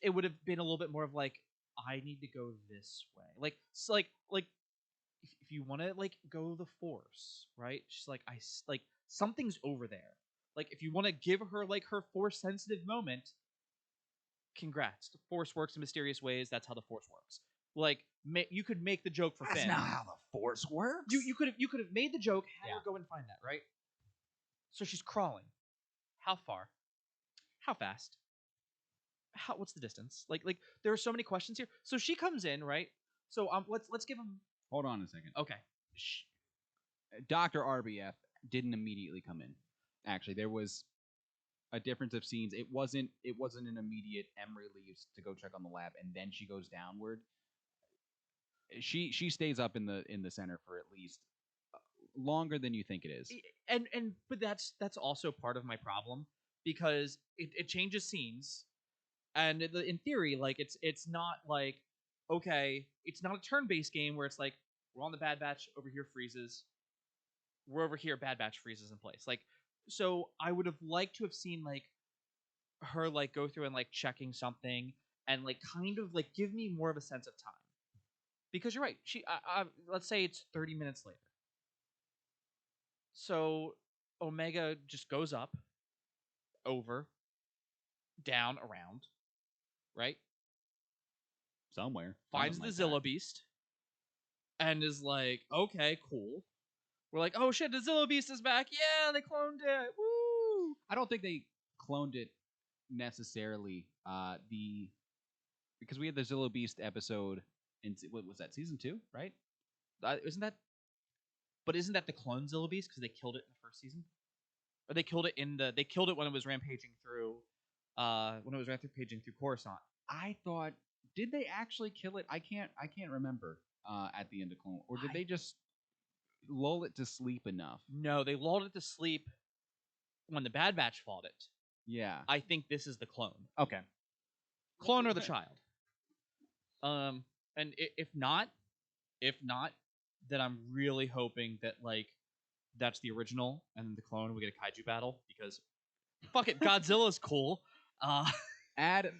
it would have been a little bit more of like I need to go this way. Like so like if you want to like go the force, right? She's like like something's over there. Like if you want to give her like her force sensitive moment, congrats. The force works in mysterious ways. That's how the force works. Like you could make the joke for That's Finn. not how the Force works. You could have made the joke, had Yeah. her go and find that, right? So she's crawling. How far? How fast? How what's the distance? Like there are so many questions here. So she comes in, right? So let's give him Hold on a second. okay. Dr. RBF didn't immediately come in. Actually, there was a difference of scenes. It wasn't an immediate Emery leaves to go check on the lab and then she goes downward. She stays up in the center for at least longer than you think it is. And but that's also part of my problem because it changes scenes and in theory like it's not like okay, it's not a turn-based game where it's like we're on the Bad Batch over here freezes. We're over here, Bad Batch freezes in place. Like so I would have liked to have seen like her like go through and like checking something and like kind of like give me more of a sense of time. Because you're right. Let's say it's 30 minutes later. So Omega just goes up, over, down, around, right? Somewhere. Finds the Zillo Beast and is like, okay, cool. We're like, oh shit, the Zillo Beast is back. Yeah, they cloned it. Woo! I don't think they cloned it necessarily. Because we had the Zillo Beast episode in what was that, season 2, right? Isn't that? But isn't that the clone Zillo Beast because they killed it in the first season? Or they killed it they killed it when it was rampaging through, Coruscant. I thought, did they actually kill it? I can't remember at the end of Clone, or did they just lull it to sleep enough? No, they lulled it to sleep when the Bad Batch fought it. Yeah. I think this is the clone. Okay. Clone or the child. And if not, then I'm really hoping that like that's the original, and then the clone we get a kaiju battle because fuck it, Godzilla's cool. Add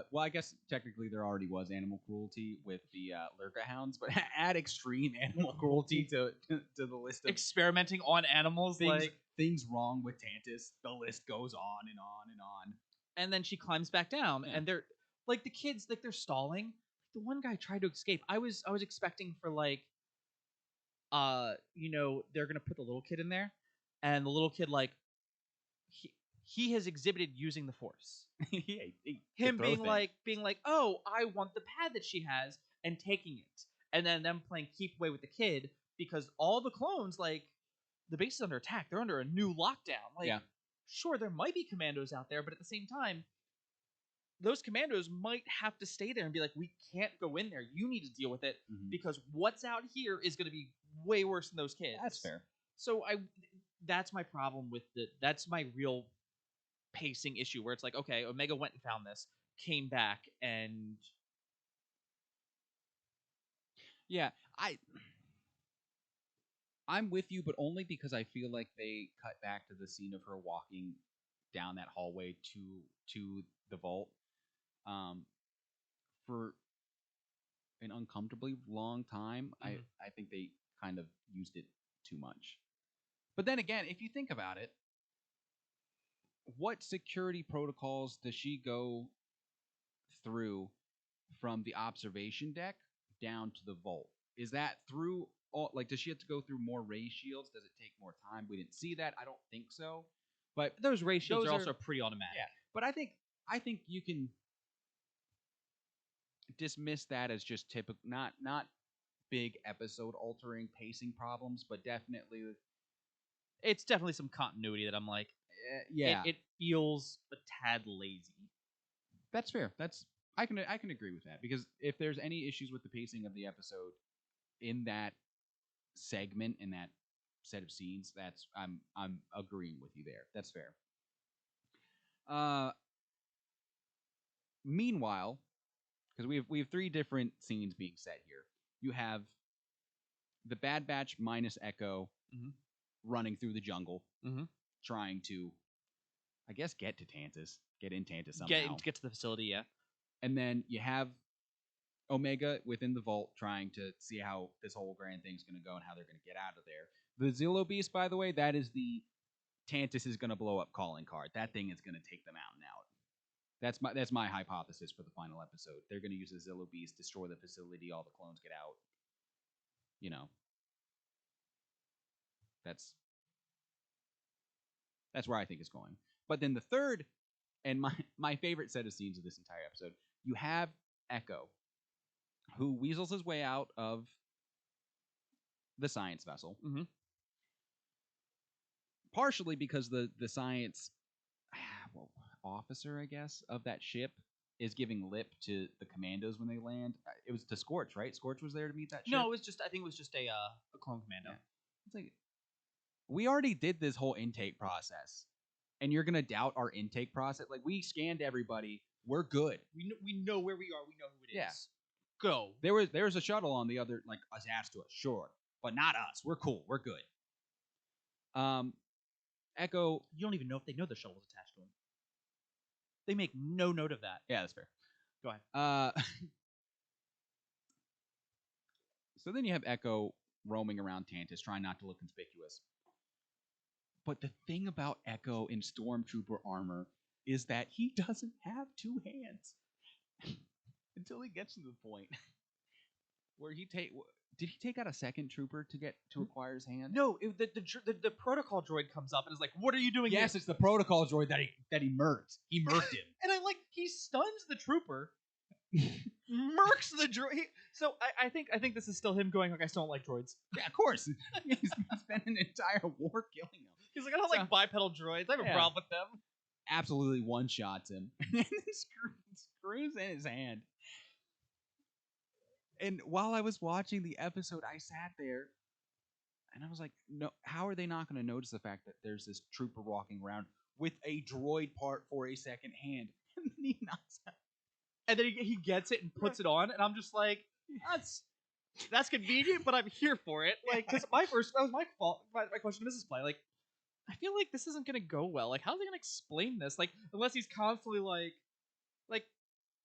well, I guess technically there already was animal cruelty with the Lurka Hounds, but add extreme animal cruelty to the list of experimenting on animals, things wrong with Tantus. The list goes on and on and on. And then she climbs back down, and they're like the kids, like they're stalling. The one guy tried to escape. I was expecting for like, they're gonna put the little kid in there, and the little kid like he has exhibited using the Force. Him being like, oh, I want the pad that she has, and taking it, and then them playing keep away with the kid because all the clones like the base is under attack. They're under a new lockdown. Like, sure, there might be commandos out there, but at the same time, those commandos might have to stay there and be like, we can't go in there. You need to deal with it because what's out here is going to be way worse than those kids. That's fair. So that's my problem with that's my real pacing issue where it's like, okay, Omega went and found this, came back, and yeah, I'm with you, but only because I feel like they cut back to the scene of her walking down that hallway to the vault for an uncomfortably long time. I think they kind of used it too much. But then again, if you think about it, what security protocols does she go through from the observation deck down to the vault? Is that through all, like, does she have to go through more ray shields? Does it take more time? We didn't see that. I don't think so. But those ray shields are also pretty automatic. Yeah. But I think you can dismiss that as just typical, not big episode altering pacing problems, but definitely it's definitely some continuity that I'm like, it feels a tad lazy. That's fair. I can agree with that, because if there's any issues with the pacing of the episode in that segment, in that set of scenes, that's I'm agreeing with you there. That's fair. Meanwhile, because we have 3 different scenes being set here. You have the Bad Batch minus Echo Mhm. running through the jungle, Mhm. trying to, I guess, get to Tantus, get in Tantus somehow. Get to the facility, yeah. And then you have Omega within the vault trying to see how this whole grand thing's going to go and how they're going to get out of there. The Zillo Beast, by the way, that is the Tantus is going to blow up calling card. That thing is going to take them out and out. That's my hypothesis for the final episode. They're going to use the Zillo Beast, destroy the facility, all the clones get out. You know, that's where I think it's going. But then the third, and my favorite set of scenes of this entire episode, you have Echo, who weasels his way out of the science vessel, Mhm. partially because the science well, officer, I guess, of that ship is giving lip to the commandos when they land. It was to Scorch, right? Scorch was there to meet that ship. No, it was just I think it was just a clone commando. Yeah. It's like we already did this whole intake process, and you're gonna doubt our intake process? Like we scanned everybody, we're good. We know where we are. We know who it is. Yeah. Go. There was a shuttle on the other, like attached to us, sure, but not us. We're cool. We're good. Echo. You don't even know if they know the shuttle was attached to him. They make no note of that. Yeah, that's fair. Go ahead. So then you have Echo roaming around Tantus, trying not to look conspicuous. But the thing about Echo in Stormtrooper armor is that he doesn't have 2 hands until he gets to the point where did he take out a second trooper to get to acquire his hand? No, the protocol droid comes up and is like, "What are you doing?" Yes, here? it's the protocol droid that he murked. He murked him. And he stuns the trooper, murks the droid. So I think this is still him going like, "I still don't like droids." Yeah, of course. He's spent an entire war killing him. He's like, "I don't like bipedal droids. I have a problem with them." Absolutely one-shots him. And then screws in his hand. And while I was watching the episode, I sat there and I was like, no, how are they not going to notice the fact that there's this trooper walking around with a droid part for a second hand? And then he knocks out. And then he gets it and puts it on, and I'm just like, that's convenient, but I'm here for it. Like, because that was my fault. My question to Mrs. Play, like, I feel like this isn't gonna go well. Like, how's he gonna explain this? Like, unless he's constantly like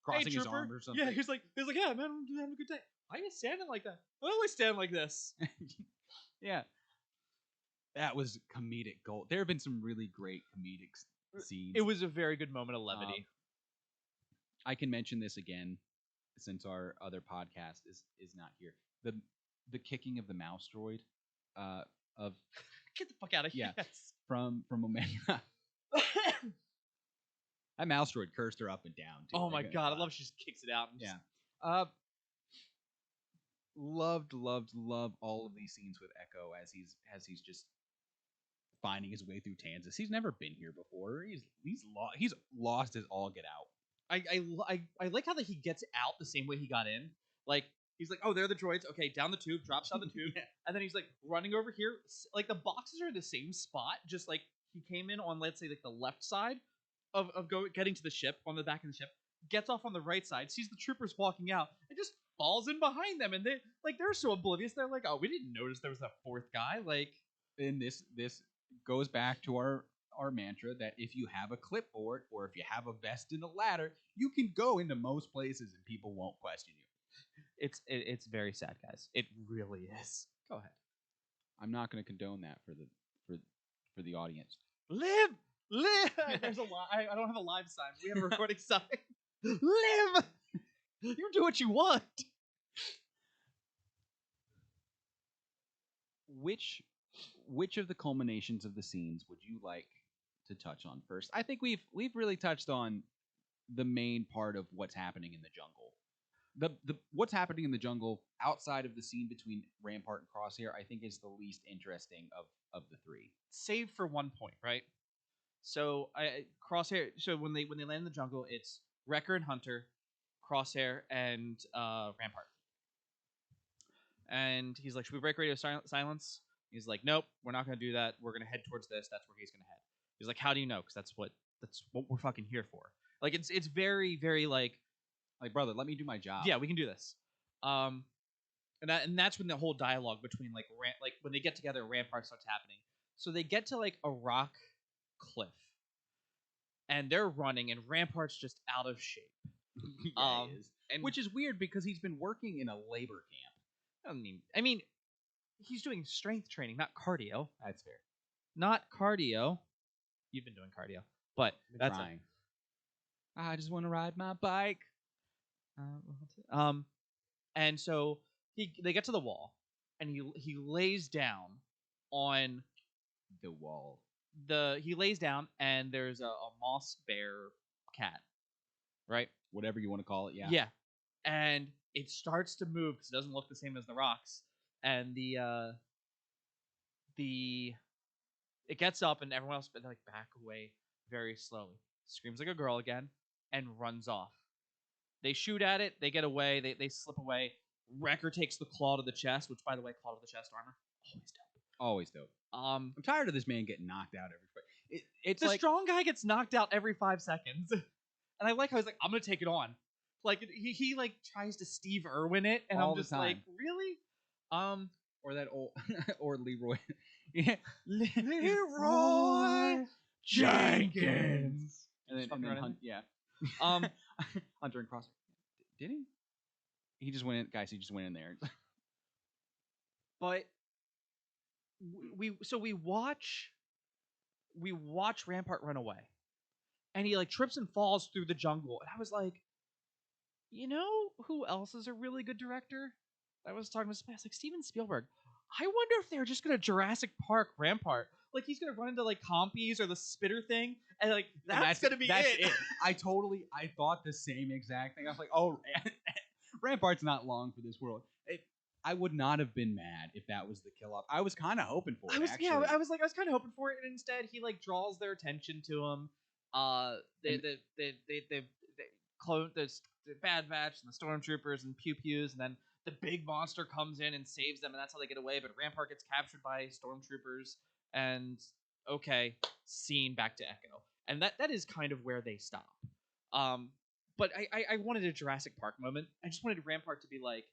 Crossing hey, his trooper. arm or something. Yeah, he's like, yeah, man, I'm having a good day. Why are you standing like that? I always stand like this. Yeah. That was comedic gold. There have been some really great comedic scenes. It was a very good moment of levity. I can mention this again since our other podcast is not here. The kicking of the mouse droid of Get the fuck out of here. Yeah. From Omega. That mouse droid cursed her up and down too. Oh my god, I love she just kicks it out. And yeah. Loved all of these scenes with Echo as he's just finding his way through Tantus. He's never been here before. He's lost his all get out. I like how that he gets out the same way he got in. Like he's like, oh, they're the droids. Okay, down the tube, drops down the tube, Yeah. And then he's like running over here. Like the boxes are the same spot, just like he came in on, let's say, like the left side of getting to the ship, on the back of the ship, gets off on the right side, sees the troopers walking out, and just falls in behind them. And they're so oblivious. They're like, oh, we didn't notice there was that fourth guy. Like, and this goes back to our mantra that if you have a clipboard or if you have a vest and a ladder, you can go into most places and people won't question you. It's very sad, guys. It really is. Go ahead. I'm not going to condone that for the audience. Live. There's a I don't have a live sign. We have a recording sign. Live. You do what you want. Which of the culminations of the scenes would you like to touch on first? I think we've really touched on the main part of what's happening in the jungle. The what's happening in the jungle outside of the scene between Rampart and Crosshair, I think, is the least interesting of the 3. Save for one point, right? So Crosshair. So when they land in the jungle, it's Wrecker and Hunter, Crosshair, and Rampart. And he's like, should we break radio silence? He's like, nope, we're not going to do that. We're going to head towards this. That's where he's going to head. He's like, how do you know? Because that's what we're fucking here for. Like, it's very, very, like, Like, brother, let me do my job. Yeah, we can do this. And that's when the whole dialogue between like when they get together, Rampart starts happening. So they get to like a rock cliff, and they're running, and Rampart's just out of shape. Yeah, he is. And Which is weird because he's been working in a labor camp. I mean, he's doing strength training, not cardio. That's fair. Not cardio. You've been doing cardio, but that's trying. I just want to ride my bike. And so they get to the wall, and he lays down on The wall. he lays down, and there's a moss bear cat, right? Whatever you want to call it, yeah. Yeah, and it starts to move because it doesn't look the same as the rocks, and it gets up, and everyone else like back away very slowly, screams like a girl again, and runs off. They shoot at it, they get away, they slip away. Wrecker takes the claw to the chest, which, by the way, claw to the chest armor, always dope. Always dope. I'm tired of this man getting knocked out every fight. It's the like strong guy gets knocked out every 5 seconds, and I like how he's like, I'm gonna take it on. Like he like tries to Steve Irwin it, and all I'm just the time. like, really? Or that old or Leroy. Yeah. Leroy Jenkins. And then Hunt, yeah. Hunter and Cross. Did he? He just went in, guys. He just went in there. But we watch Rampart run away, and he like trips and falls through the jungle, and I was like, you know who else is a really good director? I was talking to like Steven Spielberg. I wonder if they're just gonna Jurassic Park Rampart. Like he's gonna run into like Compies or the spitter thing, and like that's gonna be it. I thought the same exact thing. I was like, oh, Rampart's not long for this world. I would not have been mad if that was the kill off. I was kind of hoping for it. Actually. I was kind of hoping for it, and instead he like draws their attention to him. They clone the Bad Batch and the Stormtroopers and Pew Pews, and then the big monster comes in and saves them, and that's how they get away. But Rampart gets captured by Stormtroopers, and okay, scene back to Echo, and that is kind of where they stop. But I wanted a Jurassic Park moment. I just wanted Rampart to be like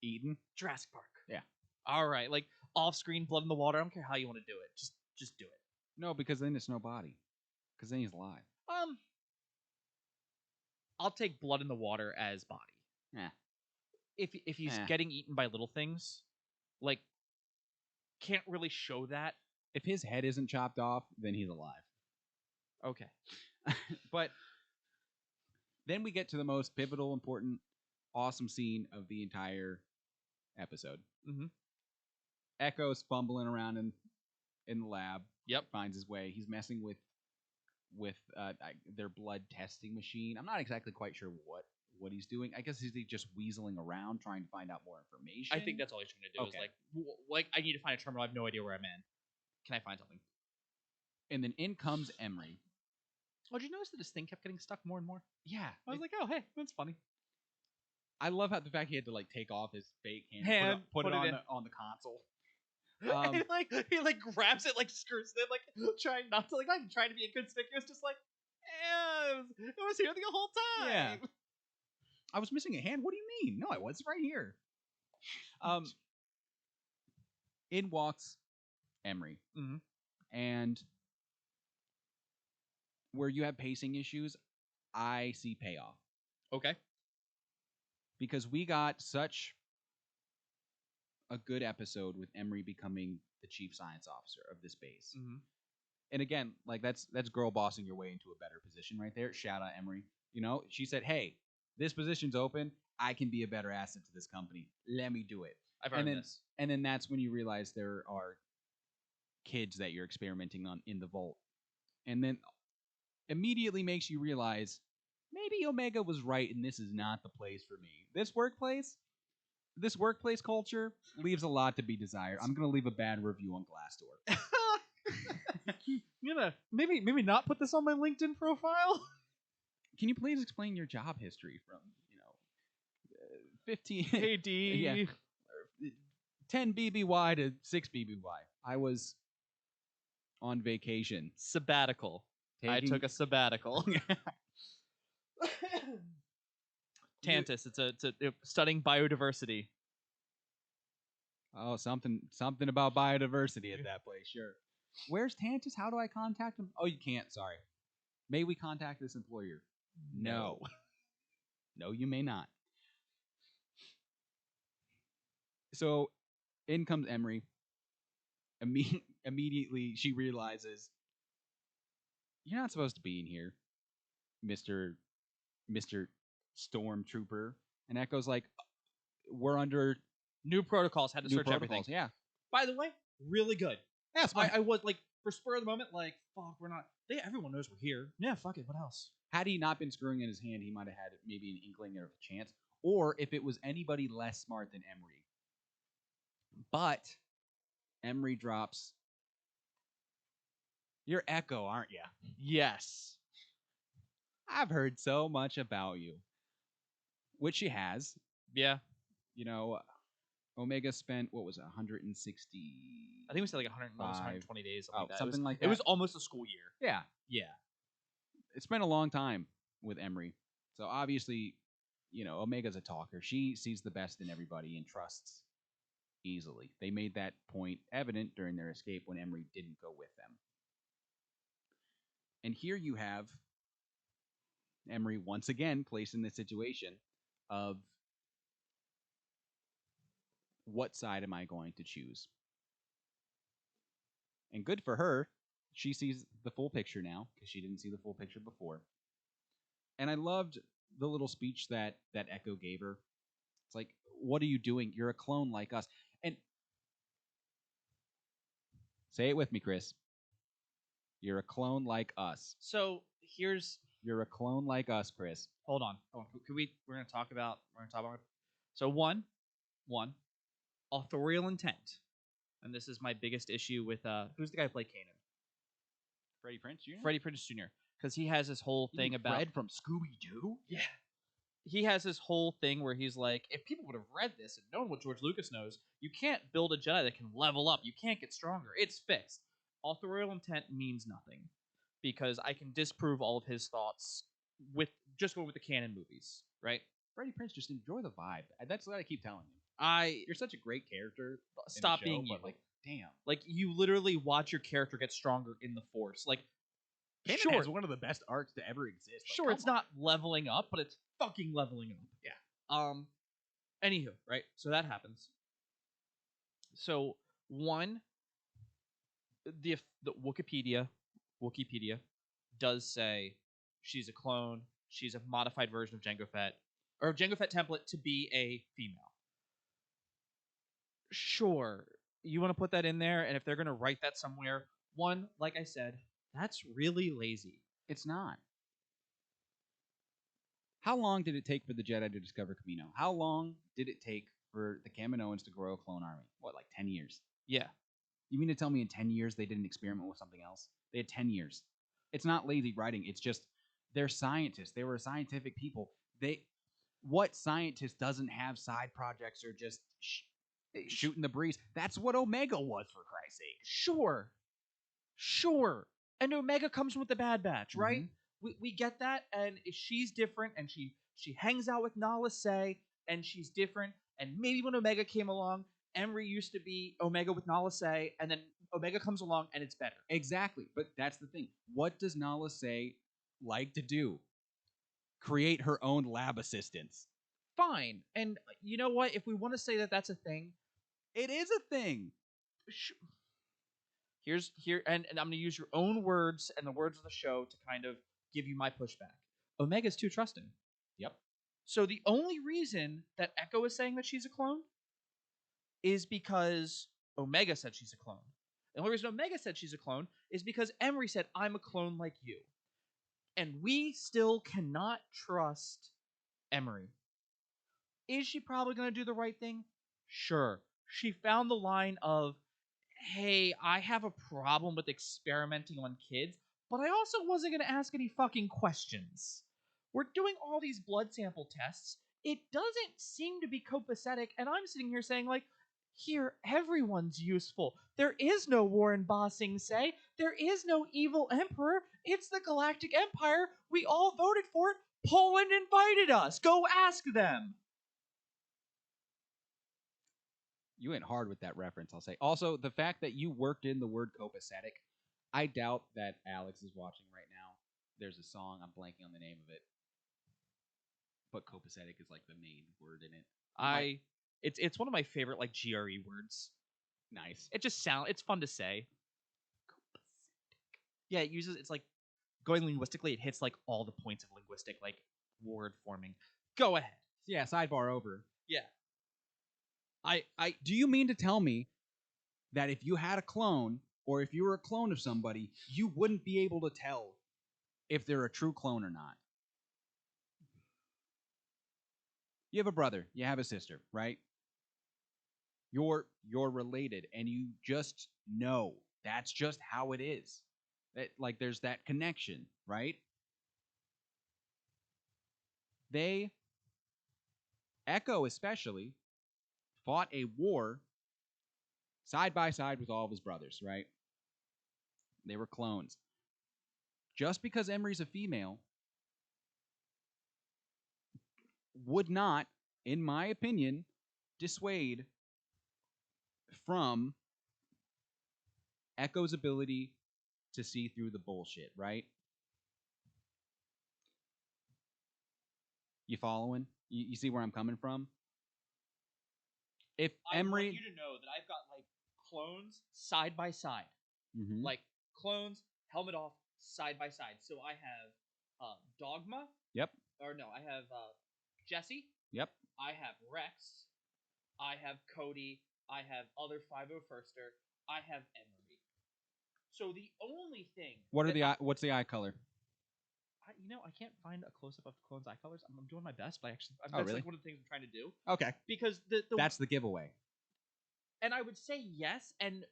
Eden, Jurassic Park. Yeah. All right, like off-screen, blood in the water. I don't care how you want to do it. Just do it. No, because then it's no body. Because then he's alive. I'll take blood in the water as body. Yeah. If he's getting eaten by little things, like, can't really show that. If his head isn't chopped off, then he's alive. Okay. But then we get to the most pivotal, important, awesome scene of the entire episode. Mm-hmm. Echo's fumbling around in the lab. Yep. Finds his way. He's messing with their blood testing machine. I'm not exactly quite sure what he's doing. I guess he's just weaseling around trying to find out more information. I think that's all he's trying to do. Okay. Is like I need to find a terminal. I have no idea where I'm in. Can I find something? And then in comes Emery. Oh, did you notice that his thing kept getting stuck more and more? Yeah. I was like, oh, hey, that's funny. I love how the fact he had to like take off his fake hand put it on the console. And he grabs it, like skirts it, like trying not to, like not trying to be inconspicuous, just like, it was here the whole time. Yeah. I was missing a hand. What do you mean? No, I was right here. In walks Emery, and where you have pacing issues, I see payoff. Okay. Because we got such a good episode with Emery becoming the chief science officer of this base. Mm-hmm. And again, like that's girl bossing your way into a better position right there. Shout out Emery. You know, she said, hey, this position's open. I can be a better asset to this company. Let me do it. I've heard this. And then that's when you realize there are kids that you're experimenting on in the vault. And then immediately makes you realize maybe Omega was right and this is not the place for me. This workplace culture leaves a lot to be desired. I'm going to leave a bad review on Glassdoor. I'm gonna maybe not put this on my LinkedIn profile. Can you please explain your job history from, 15 AD, yeah, 10 BBY to 6 BBY? I was on vacation. Sabbatical. I took a sabbatical. Tantus. It's a studying biodiversity. Oh, something about biodiversity at that place. Sure. Where's Tantus? How do I contact him? Oh, you can't. Sorry. May we contact this employer? No. No, you may not. So in comes Emery. Immediately, she realizes you're not supposed to be in here, Mister Stormtrooper. And Echo's like, we're under New protocols. Had to new search protocols. everything. Yeah. By the way, really good. Yeah, it's fine. I was like, for spur of the moment, like, fuck, we're not. Everyone knows we're here. Yeah, fuck it. What else? Had he not been screwing in his hand, he might have had maybe an inkling of a chance. Or if it was anybody less smart than Emery. But Emery drops, "You're Echo, aren't you? Yes. I've heard so much about you." Which she has. Yeah. You know, Omega spent, what was it, 160? I think we said like 100, almost 120 days. Something like that. Something like that. It was almost a school year. Yeah. Yeah. It spent a long time with Emery. So obviously, Omega's a talker. She sees the best in everybody and trusts easily. They made that point evident during their escape when Emery didn't go with them. And here you have Emery once again placed in the situation of what side am I going to choose? And good for her, she sees the full picture now because she didn't see the full picture before. And I loved the little speech that Echo gave her. It's like, what are you doing? You're a clone like us. And say it with me, Chris. You're a clone like us. So You're a clone like us, Chris. Hold on. We're gonna talk about. So one, authorial intent, and this is my biggest issue with who's the guy who played Kanan? Freddie Prinze Jr. Freddie Prinze Jr. Because he has this whole thing about Fred from Scooby-Doo. Yeah. He has this whole thing where he's like, if people would have read this and known what George Lucas knows, you can't build a Jedi that can level up. You can't get stronger. It's fixed. Authorial intent means nothing because I can disprove all of his thoughts with just going with the canon movies, right? Freddie Prinze, just enjoy the vibe. That's what I keep telling you. You're such a great character. Stop show, being you. Like, damn. Like, you literally watch your character get stronger in the Force. Like, Kanan sure, has one of the best arcs to ever exist. Like, sure, it's not leveling up, but it's fucking leveling up. Yeah. Anywho, right? So that happens. So one, the Wikipedia does say she's a clone. She's a modified version of Jango Fett, or Jango Fett template to be a female. Sure, you want to put that in there, and if they're going to write that somewhere, one, like I said, that's really lazy. It's not. How long did it take for the Jedi to discover Kamino? How long did it take for the Kaminoans to grow a clone army? What, like 10 years? Yeah. You mean to tell me in 10 years they didn't experiment with something else? They had 10 years. It's not lazy writing. It's just they're scientists. They were scientific people. What scientist doesn't have side projects or just shooting the breeze? That's what Omega was, for Christ's sake. Sure. And Omega comes with the Bad Batch, right? Mm-hmm. We get that, and she's different, and she hangs out with Nala Se, and she's different. And maybe when Omega came along, Emery used to be Omega with Nala Se, and then Omega comes along, and it's better. Exactly, but that's the thing. What does Nala Se like to do? Create her own lab assistants. Fine, and you know what? If we want to say that that's a thing, it is a thing. And I'm going to use your own words and the words of the show to kind of give you my pushback. Omega's too trusting. Yep. So the only reason that Echo is saying that she's a clone is because Omega said she's a clone. The only reason Omega said she's a clone is because Emery said, I'm a clone like you. And we still cannot trust Emery. Is she probably going to do the right thing? Sure. She found the line of, hey, I have a problem with experimenting on kids, but I also wasn't going to ask any fucking questions. We're doing all these blood sample tests. It doesn't seem to be copacetic, and I'm sitting here saying, like, here, everyone's useful. There is no war in Ba Sing Se. There is no evil emperor. It's the Galactic Empire. We all voted for it. Poland invited us. Go ask them. You went hard with that reference, I'll say. Also, the fact that you worked in the word copacetic, I doubt that Alex is watching right now. There's a song, I'm blanking on the name of it. But copacetic is like the main word in it. It's one of my favorite like GRE words. Nice. It's fun to say. Yeah, it's like going linguistically, it hits like all the points of linguistic like word forming. Go ahead. Yeah, sidebar over. Yeah. Do you mean to tell me that if you had a clone, or if you were a clone of somebody, you wouldn't be able to tell if they're a true clone or not? You have a brother, you have a sister, right? You're related, and you just know that's just how it is. Like there's that connection, right? Echo especially, fought a war side by side with all of his brothers, right? They were clones. Just because Emery's a female would not, in my opinion, dissuade from Echo's ability to see through the bullshit, right? You following? You see where I'm coming from? If Emery, I want you to know that I've got like clones side by side. Mhm. Like clones, helmet off, side by side. So I have Dogma. Yep. Or no, I have Jesse. Yep. I have Rex. I have Cody. I have other 501ster. I have Emery. So the only thing. What's the eye color? I can't find a close up of clones' eye colors. I'm doing my best, but that's really? like one of the things I'm trying to do. Okay. Because That's the giveaway. And I would say yes, and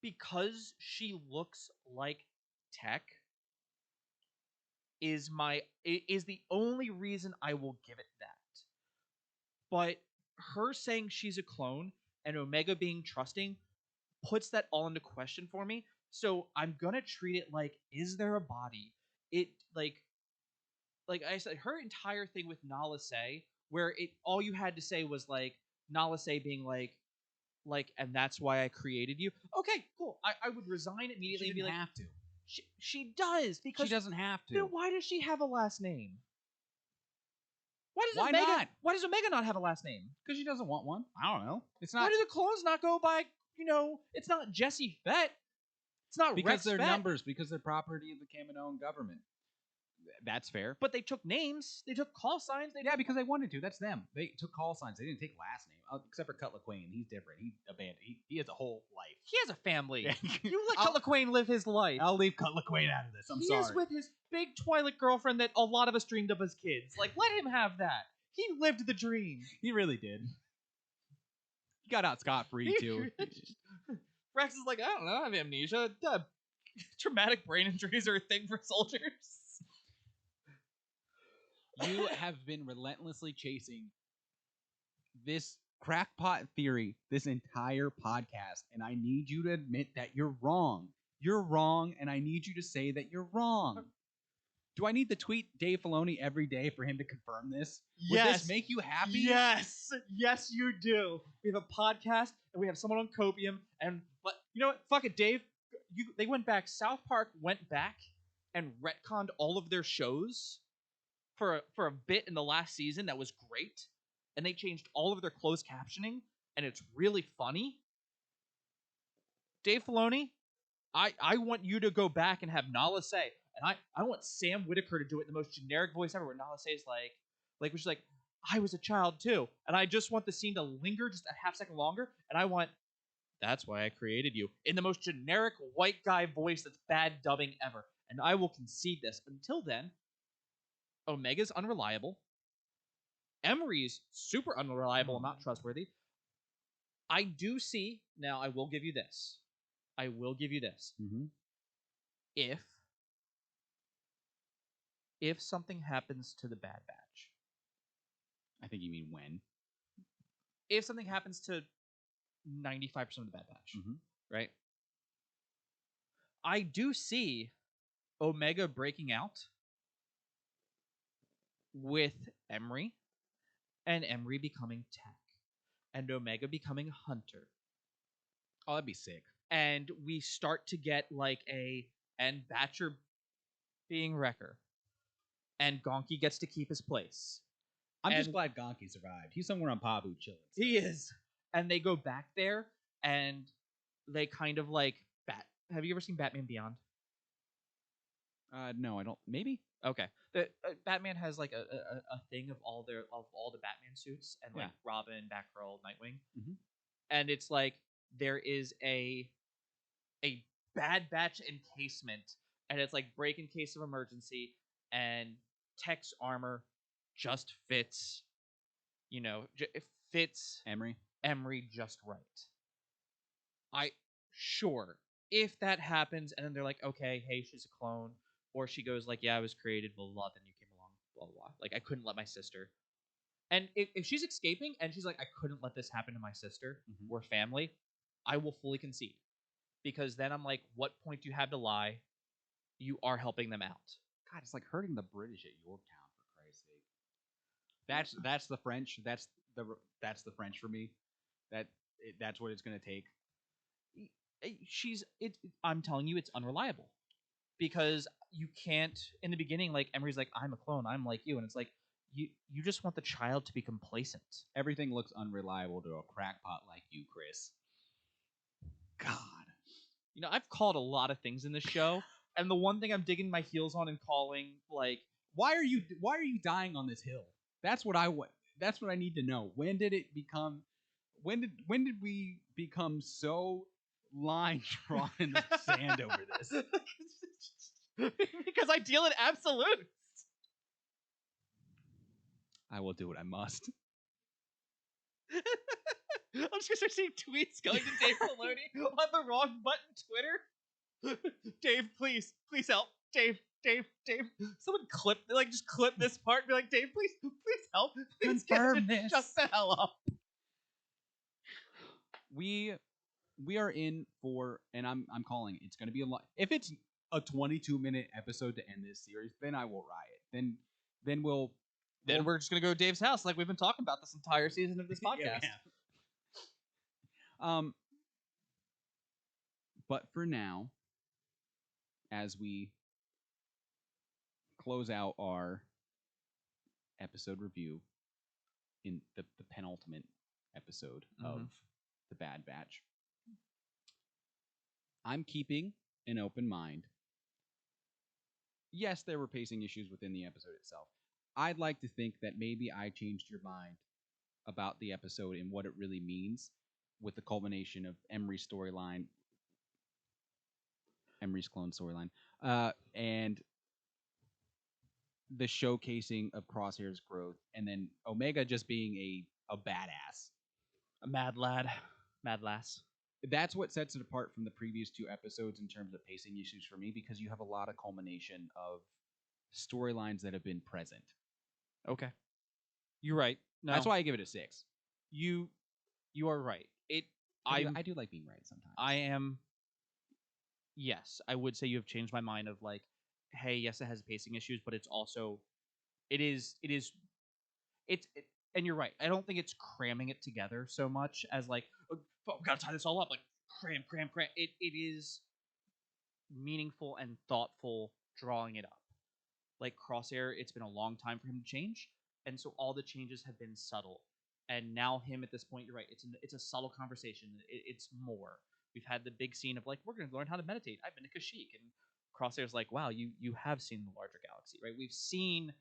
because she looks like Tech is the only reason I will give it that. But her saying she's a clone and Omega being trusting puts that all into question for me. So I'm gonna treat it like, is there a body? It like I said, her entire thing with Nala Se, where it all you had to say was like Nala Se being like, and that's why I created you. Okay, cool. I would resign immediately and be like, have to. She does because She doesn't have to. then why does she have a last name? Why Why not? Why does Omega not have a last name? Because she doesn't want one. I don't know. It's not Why do the clones not go by? It's not Jesse Fett. It's not because Rex they're Fett. numbers. Because they're property of the Kaminoan government. That's fair. But they took names. They took call signs. Because they wanted to. That's them. They took call signs. They didn't take last name. Except for Cutler Quain. He's different. He abandoned. He has a whole life. He has a family. Yeah. You let Cutler Quain live his life. I'll leave Cutler Quain out of this. I'm he sorry. He is with his big Twilight girlfriend that a lot of us dreamed of as kids. Like, let him have that. He lived the dream. He really did. He got out scot-free, too. Rex is like, I don't know. I have amnesia. Traumatic brain injuries are a thing for soldiers. You have been relentlessly chasing this crackpot theory this entire podcast, and I need you to admit that you're wrong. You're wrong, and I need you to say that you're wrong. Do I need to tweet Dave Filoni every day for him to confirm this? Yes. Would this make you happy? Yes. Yes, you do. We have a podcast, and we have someone on Copium, and you know what? Fuck it, Dave. They went back. South Park went back and retconned all of their shows for a bit in the last season that was great, and they changed all of their closed captioning, and it's really funny. Dave Filoni, I want you to go back and have Nala say, and I want Sam Whitaker to do it in the most generic voice ever, where Nala says which is like, I was a child too, and I just want the scene to linger just a half second longer, and I want, that's why I created you, in the most generic white guy voice that's bad dubbing ever, and I will concede this. Until then, Omega's unreliable. Emery's super unreliable and not trustworthy. I do see, now I will give you this. Mm-hmm. If something happens to the Bad Batch. I think you mean when. If something happens to 95% of the Bad Batch, right? I do see Omega breaking out with Emery, and Emery becoming Tech, and Omega becoming Hunter. Oh, that'd be sick. And we start to get and Batcher being Wrecker, and Gonki gets to keep his place. I'm just And- glad Gonki survived. He's somewhere on Pabu chilling. He is. And they go back there, and they kind of Have you ever seen Batman Beyond? No, I don't. Maybe. Okay. The Batman has like a thing of all the Batman suits, and like Robin, Batgirl, Nightwing, and it's like there is a Bad Batch encasement, and it's like break in case of emergency, and Tech's armor just fits, it fits Emery just right. Sure, if that happens, and then they're like, okay, hey, she's a clone, or she goes like, yeah, I was created, blah, blah, blah, then you came along, blah, blah, blah. Like, I couldn't let my sister. And if she's escaping and she's like, I couldn't let this happen to my sister, we're family, I will fully concede. Because then I'm like, what point do you have to lie? You are helping them out. God, it's like hurting the British at Yorktown, for Christ's sake. That's the French. That's the French for me. That's what it's gonna take. I'm telling you, it's unreliable. Because you can't, in the beginning, like, Emery's like, I'm a clone, I'm like you, and it's like, you just want the child to be complacent. Everything looks unreliable to a crackpot like you, Chris. God. I've called a lot of things in this show, and the one thing I'm digging my heels on and calling, like, why are you dying on this hill? That's what I need to know. When did it become? When did we become so line drawn in the sand over this? Because I deal in absolutes. I will do what I must. I'm just gonna start seeing tweets going to Dave Filoni on the wrong button Twitter. Dave, please help. Dave. Someone just clip this part and be like, Dave, please help. Please confirm this. Shut the hell up. We are in for, and I'm calling it's going to be a lot. If it's a 22-minute episode to end this series, then I will riot. Then we're just gonna go to Dave's house like we've been talking about this entire season of this podcast. But for now, as we close out our episode review in the penultimate episode of The Bad Batch, I'm keeping an open mind. Yes, there were pacing issues within the episode itself. I'd like to think that maybe I changed your mind about the episode and what it really means with the culmination of Emery's storyline, Emery's clone storyline, and the showcasing of Crosshair's growth, and then Omega just being a badass. A mad lad. Mad lass. That's what sets it apart from the previous two episodes in terms of pacing issues for me, because you have a lot of culmination of storylines that have been present. Okay. You're right. No. That's why I give it a 6. You are right. I do like being right sometimes. I am. Yes, I would say you have changed my mind of like, hey, yes, it has pacing issues, but it's also, and you're right. I don't think it's cramming it together so much as like, oh, we gotta tie this all up, like cram. It is meaningful and thoughtful drawing it up. Like Crosshair, it's been a long time for him to change, and so all the changes have been subtle. And now him at this point, you're right. It's a subtle conversation. It's more. We've had the big scene of like, we're going to learn how to meditate. I've been to Kashyyyk, and Crosshair's like, wow, you have seen the larger galaxy, right? We've seen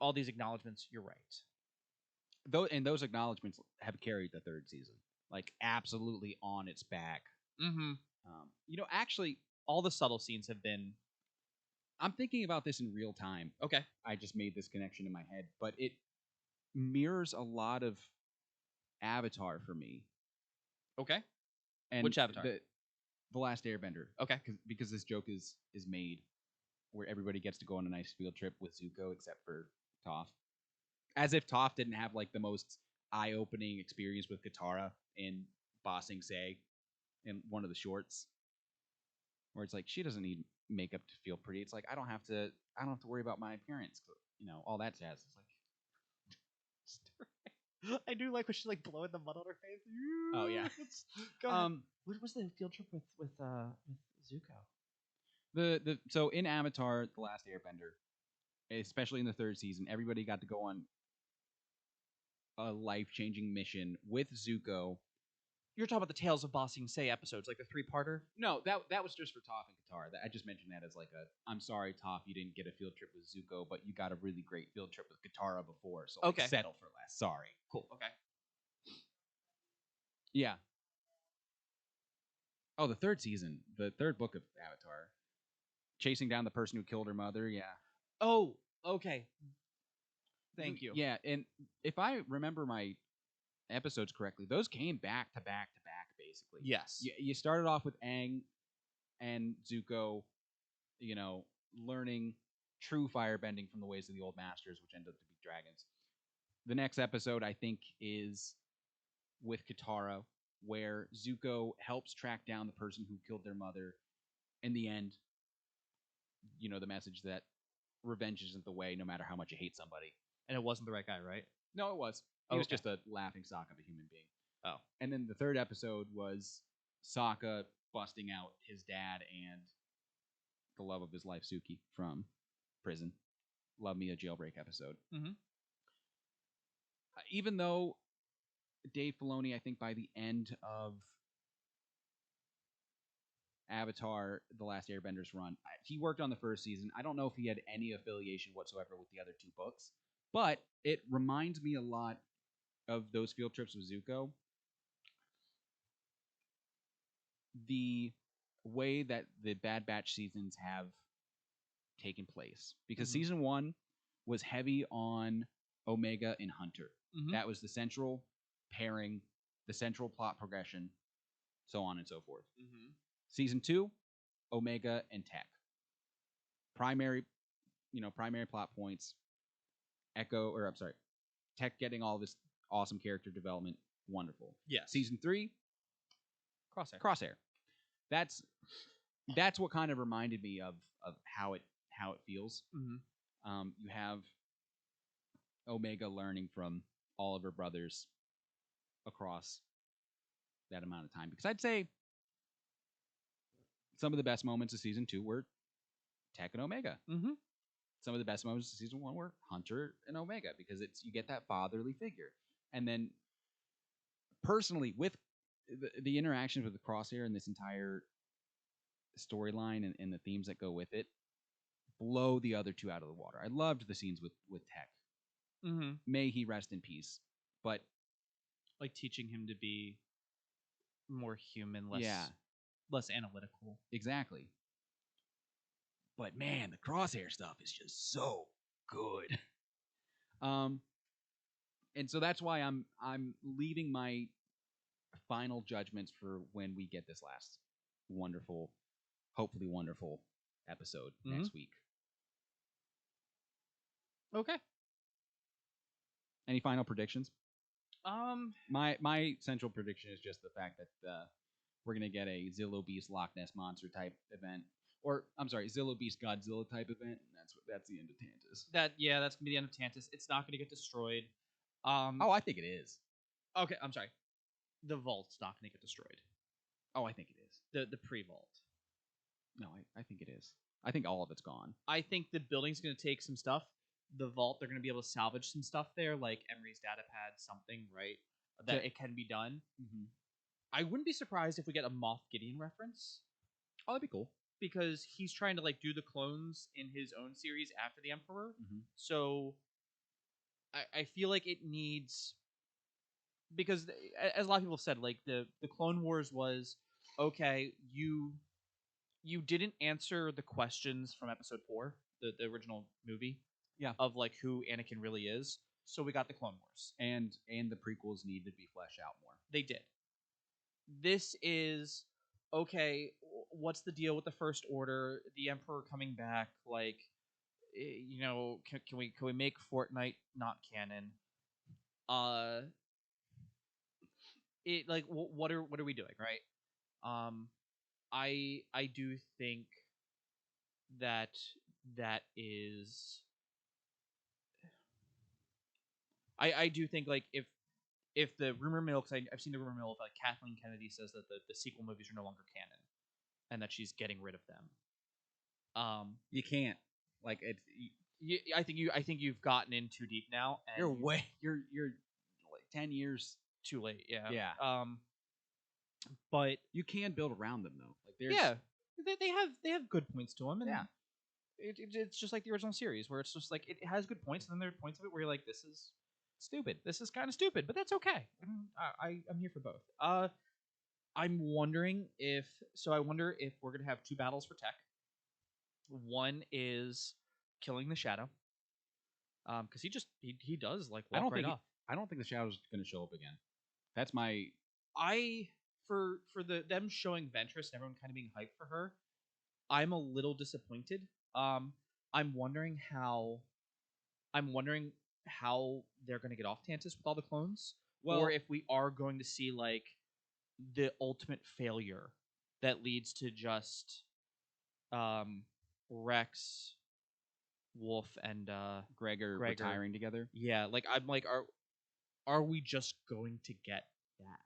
all these acknowledgments. You're right. And those acknowledgments have carried the third season, like absolutely on its back. Mm-hmm. Actually, all the subtle scenes have been. I'm thinking about this in real time. Okay. I just made this connection in my head, but it mirrors a lot of Avatar for me. Okay. And which Avatar? The Last Airbender. Okay. Because this joke is made where everybody gets to go on a nice field trip with Zuko except for Toph. As if Toph didn't have like the most eye-opening experience with Katara in bossing Say in one of the shorts. Where it's like, she doesn't need makeup to feel pretty. It's like, I don't have to I don't have to worry about my appearance. All that jazz. It's like, I do like when she's like blowing the mud on her face. oh yeah. Go ahead. What was the field trip with Zuko? So in Avatar: The Last Airbender, especially in the third season, everybody got to go on a life-changing mission with Zuko. You're talking about the Tales of Ba Sing Se episodes, like the 3-parter? No, that was just for Toph and Katara. I just mentioned that as like I'm sorry, Toph, you didn't get a field trip with Zuko, but you got a really great field trip with Katara before, so like, Okay. settle for less. Sorry. Cool. Okay. Yeah. Oh, the third season, the third book of Avatar, chasing down the person who killed her mother. Yeah. Oh, okay. Thank you. Yeah, and if I remember my episodes correctly, those came back to back to back, basically. Yes. You started off with Aang and Zuko, learning true firebending from the ways of the old masters, which ended up to be dragons. The next episode, I think, is with Katara, where Zuko helps track down the person who killed their mother. In the end, the message that revenge isn't the way, no matter how much you hate somebody. And it wasn't the right guy, right? No, it was. He was just a laughing stock of a human being. Oh. And then the third episode was Sokka busting out his dad and the love of his life, Suki, from prison. Love me a jailbreak episode. Mm-hmm. Even though Dave Filoni, I think by the end of Avatar: The Last Airbender's run, he worked on the first season. I don't know if he had any affiliation whatsoever with the other two books, but it reminds me a lot of those field trips with Zuko. The way that the Bad Batch seasons have taken place, because season 1 was heavy on Omega and Hunter. That was the central pairing, the central plot progression, so on and so forth. Season 2, Omega and Tech. Primary plot points. Tech getting all this awesome character development. Wonderful. Yes. Season 3, Crosshair. That's what kind of reminded me of how it feels. You have Omega learning from all of her brothers across that amount of time, because I'd say some of the best moments of season 2 were Tech and Omega. Some of the best moments of season 1 were Hunter and Omega, because you get that fatherly figure. And then personally, with the interactions with the Crosshair and this entire storyline and the themes that go with it, blow the other two out of the water. I loved the scenes with Tech. May he rest in peace. But like teaching him to be more human, less analytical. Exactly. But man, the Crosshair stuff is just so good. And so that's why I'm leaving my final judgments for when we get this last hopefully wonderful episode next week. Okay. Any final predictions? My central prediction is just the fact that we're gonna get a Zillow Beast Loch Ness Monster type event, or I'm sorry, Zillow Beast Godzilla type event. And that's the end of Tantus. That's gonna be the end of Tantus. It's not gonna get destroyed. I think it is. Okay, I'm sorry. The vault's not gonna get destroyed. Oh, I think it is. The pre-vault. No, I think it is. I think all of it's gone. I think the building's gonna take some stuff. The vault, they're gonna be able to salvage some stuff there, like Emery's data pad, something, right? That it can be done. I wouldn't be surprised if we get a Moff Gideon reference. Oh, that'd be cool. Because he's trying to like do the clones in his own series after the Emperor. So I feel like it needs, because as a lot of people have said, like the Clone Wars was, okay, you didn't answer the questions from episode 4, the original movie. Yeah. Of like who Anakin really is. So we got the Clone Wars. And the prequels needed to be fleshed out more. They did. This is, okay, what's the deal with the First Order? The Emperor coming back, like, can we make Fortnite not canon? What are we doing, right? I do think that that is. I do think like if the rumor mill, because I've seen the rumor mill of like Kathleen Kennedy says that the sequel movies are no longer canon, and that she's getting rid of them. You can't like it. I think you've gotten in too deep now, and You're like 10 years. too late. Yeah. Yeah. But You can build around them though. Like there's yeah, they have good points to them, and Yeah. it's just like the original series where it's just like it has good points, and then there are points of it where you're like, this is stupid. This is kind of stupid, but that's okay. I'm here for both. I'm wondering if I wonder if we're gonna have two battles for tech. One is killing the Shadow, because he does like walk off. I don't think the Shadow's going to show up again. That's my For them showing Ventress and everyone kind of being hyped for her, I'm a little disappointed. I'm wondering how they're going to get off Tantus with all the clones, or if we are going to see like the ultimate failure that leads to just Rex, Wolf, and Gregor retiring together. Yeah, like I'm like, are we just going to get that?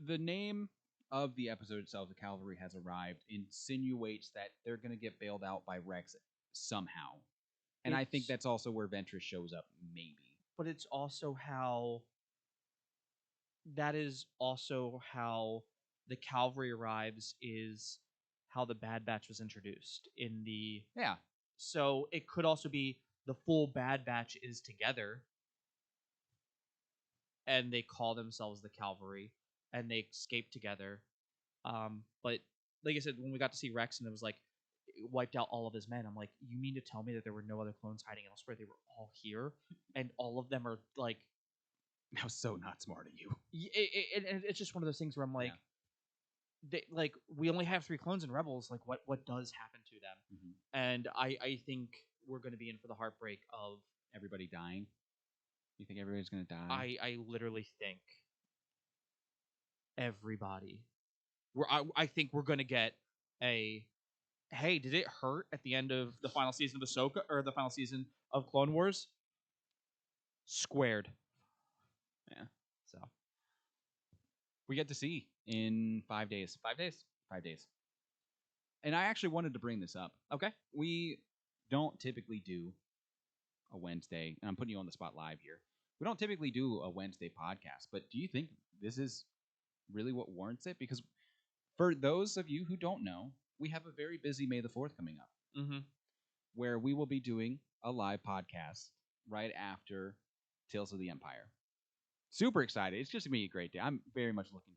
The name of the episode itself, The Cavalry Has Arrived, insinuates that they're going to get bailed out by Rex somehow. And I think that's also where Ventress shows up, maybe. But it's also how that is also how the Cavalry arrives, is how the Bad Batch was introduced in the Yeah. So it could also be the full Bad Batch is together, and they call themselves the Cavalry, and they escape together. But like I said, when we got to see Rex and it was like it wiped out all of his men, I'm like, you mean to tell me that there were no other clones hiding elsewhere? They were all here, and all of them are like. That was so not smart of you. It's just one of those things where I'm like, we only have 3 clones in Rebels. Like, what does happen to them? Mm-hmm. And I think we're going to be in for the heartbreak of everybody dying. You think everybody's going to die? I literally think everybody. I think we're going to get a. Hey, did it hurt at the end of the final season of Ahsoka or the final season of Clone Wars? Squared. Yeah. So we get to see in 5 days. 5 days. 5 days. And I actually wanted to bring this up. Okay. We don't typically do a Wednesday, and I'm putting you on the spot live here. We don't typically do a Wednesday podcast, but do you think this is really what warrants it? Because for those of you who don't know, we have a very busy May the 4th coming up, where we will be doing a live podcast right after Tales of the Empire. Super excited. It's just going to be a great day. I'm very much looking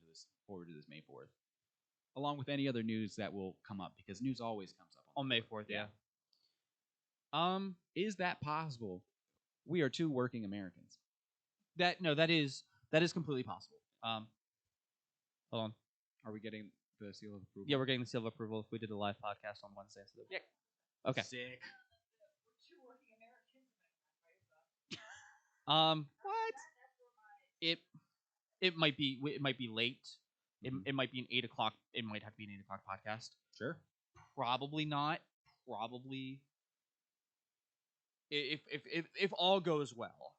forward to this May 4th, along with any other news that will come up, because news always comes up on May 4th. Yeah. Is that possible? We are 2 working Americans. That is completely possible. Hold on. Are we getting the seal of approval? Yeah, we're getting the seal of approval if we did a live podcast on Wednesday. So yeah. Okay. Sick. What? It might be late. It might be an 8 o'clock. It might have to be an 8 o'clock podcast. Sure. Probably not. Probably. If all goes well.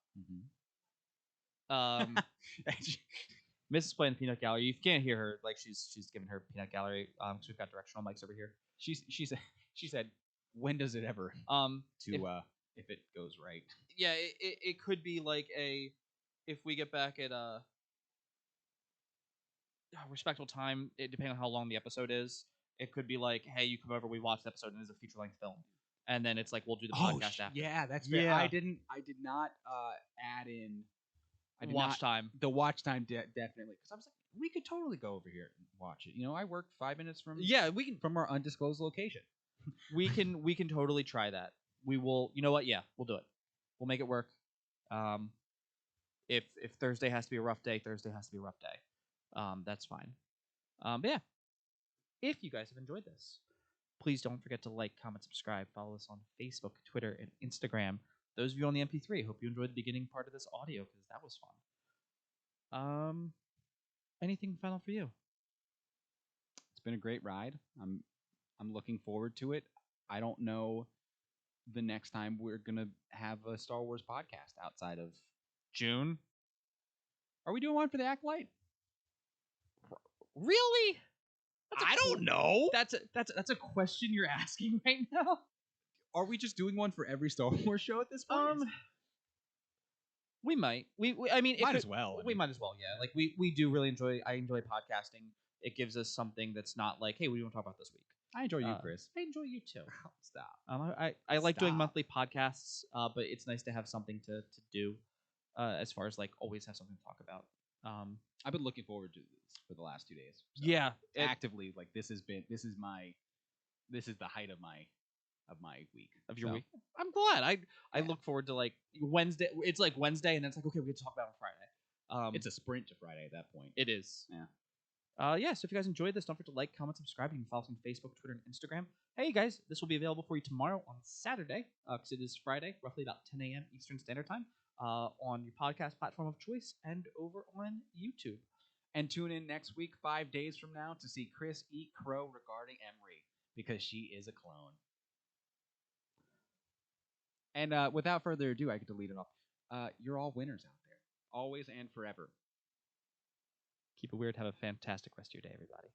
Mrs. playing the peanut gallery. You can't hear her. Like she's giving her peanut gallery. Because we've got directional mics over here. She said, when does it ever? If it goes right. Yeah, it could be like if we get back at respectful time, depending on how long the episode is, it could be like, hey, you come over, we watch the episode, and it's a feature length film, and then it's like we'll do the podcast after. Yeah, that's fair. Yeah. I did not add in. Watch time. The watch time definitely, because I was like, we could totally go over here and watch it. I work 5 minutes from we can from our undisclosed location. we can totally try that. We will. You know what? Yeah, we'll do it. We'll make it work. If Thursday has to be a rough day, Thursday has to be a rough day. That's fine. But yeah, if you guys have enjoyed this, please don't forget to like, comment, subscribe, follow us on Facebook, Twitter, and Instagram. Those of you on the MP3, hope you enjoyed the beginning part of this audio because that was fun. Anything final for you? It's been a great ride. I'm looking forward to it. I don't know the next time we're gonna have a Star Wars podcast outside of June. Are we doing one for the Acolyte? Really? I don't know. That's a question you're asking right now. Are we just doing one for every Star Wars show at this point? We might. I mean, Might as well. We might as well. Yeah. Like we do really enjoy. I enjoy podcasting. It gives us something that's not like, hey, what do you want to talk about this week? I enjoy you, Chris. I enjoy you too. Stop. I like doing Stop. monthly podcasts, but it's nice to have something to do, as far as like always have something to talk about. I've been looking forward to this for the last 2 days. So Yeah, actively, like this is the height of my week. Of your week. I'm glad. I look forward to like Wednesday. It's like Wednesday, and then it's like, okay, we get to talk about it on Friday. It's a sprint to Friday at that point. It is. Yeah. Yeah, so if you guys enjoyed this, don't forget to like, comment, subscribe. You can follow us on Facebook, Twitter, and Instagram. Hey, you guys, this will be available for you tomorrow on Saturday, because it is Friday, roughly about 10 a.m. Eastern Standard Time, on your podcast platform of choice and over on YouTube. And tune in next week, 5 days from now, to see Chris eat crow regarding Emery, because she is a clone. And without further ado, I get to lead it off. You're all winners out there, always and forever. Keep it weird. Have a fantastic rest of your day, everybody.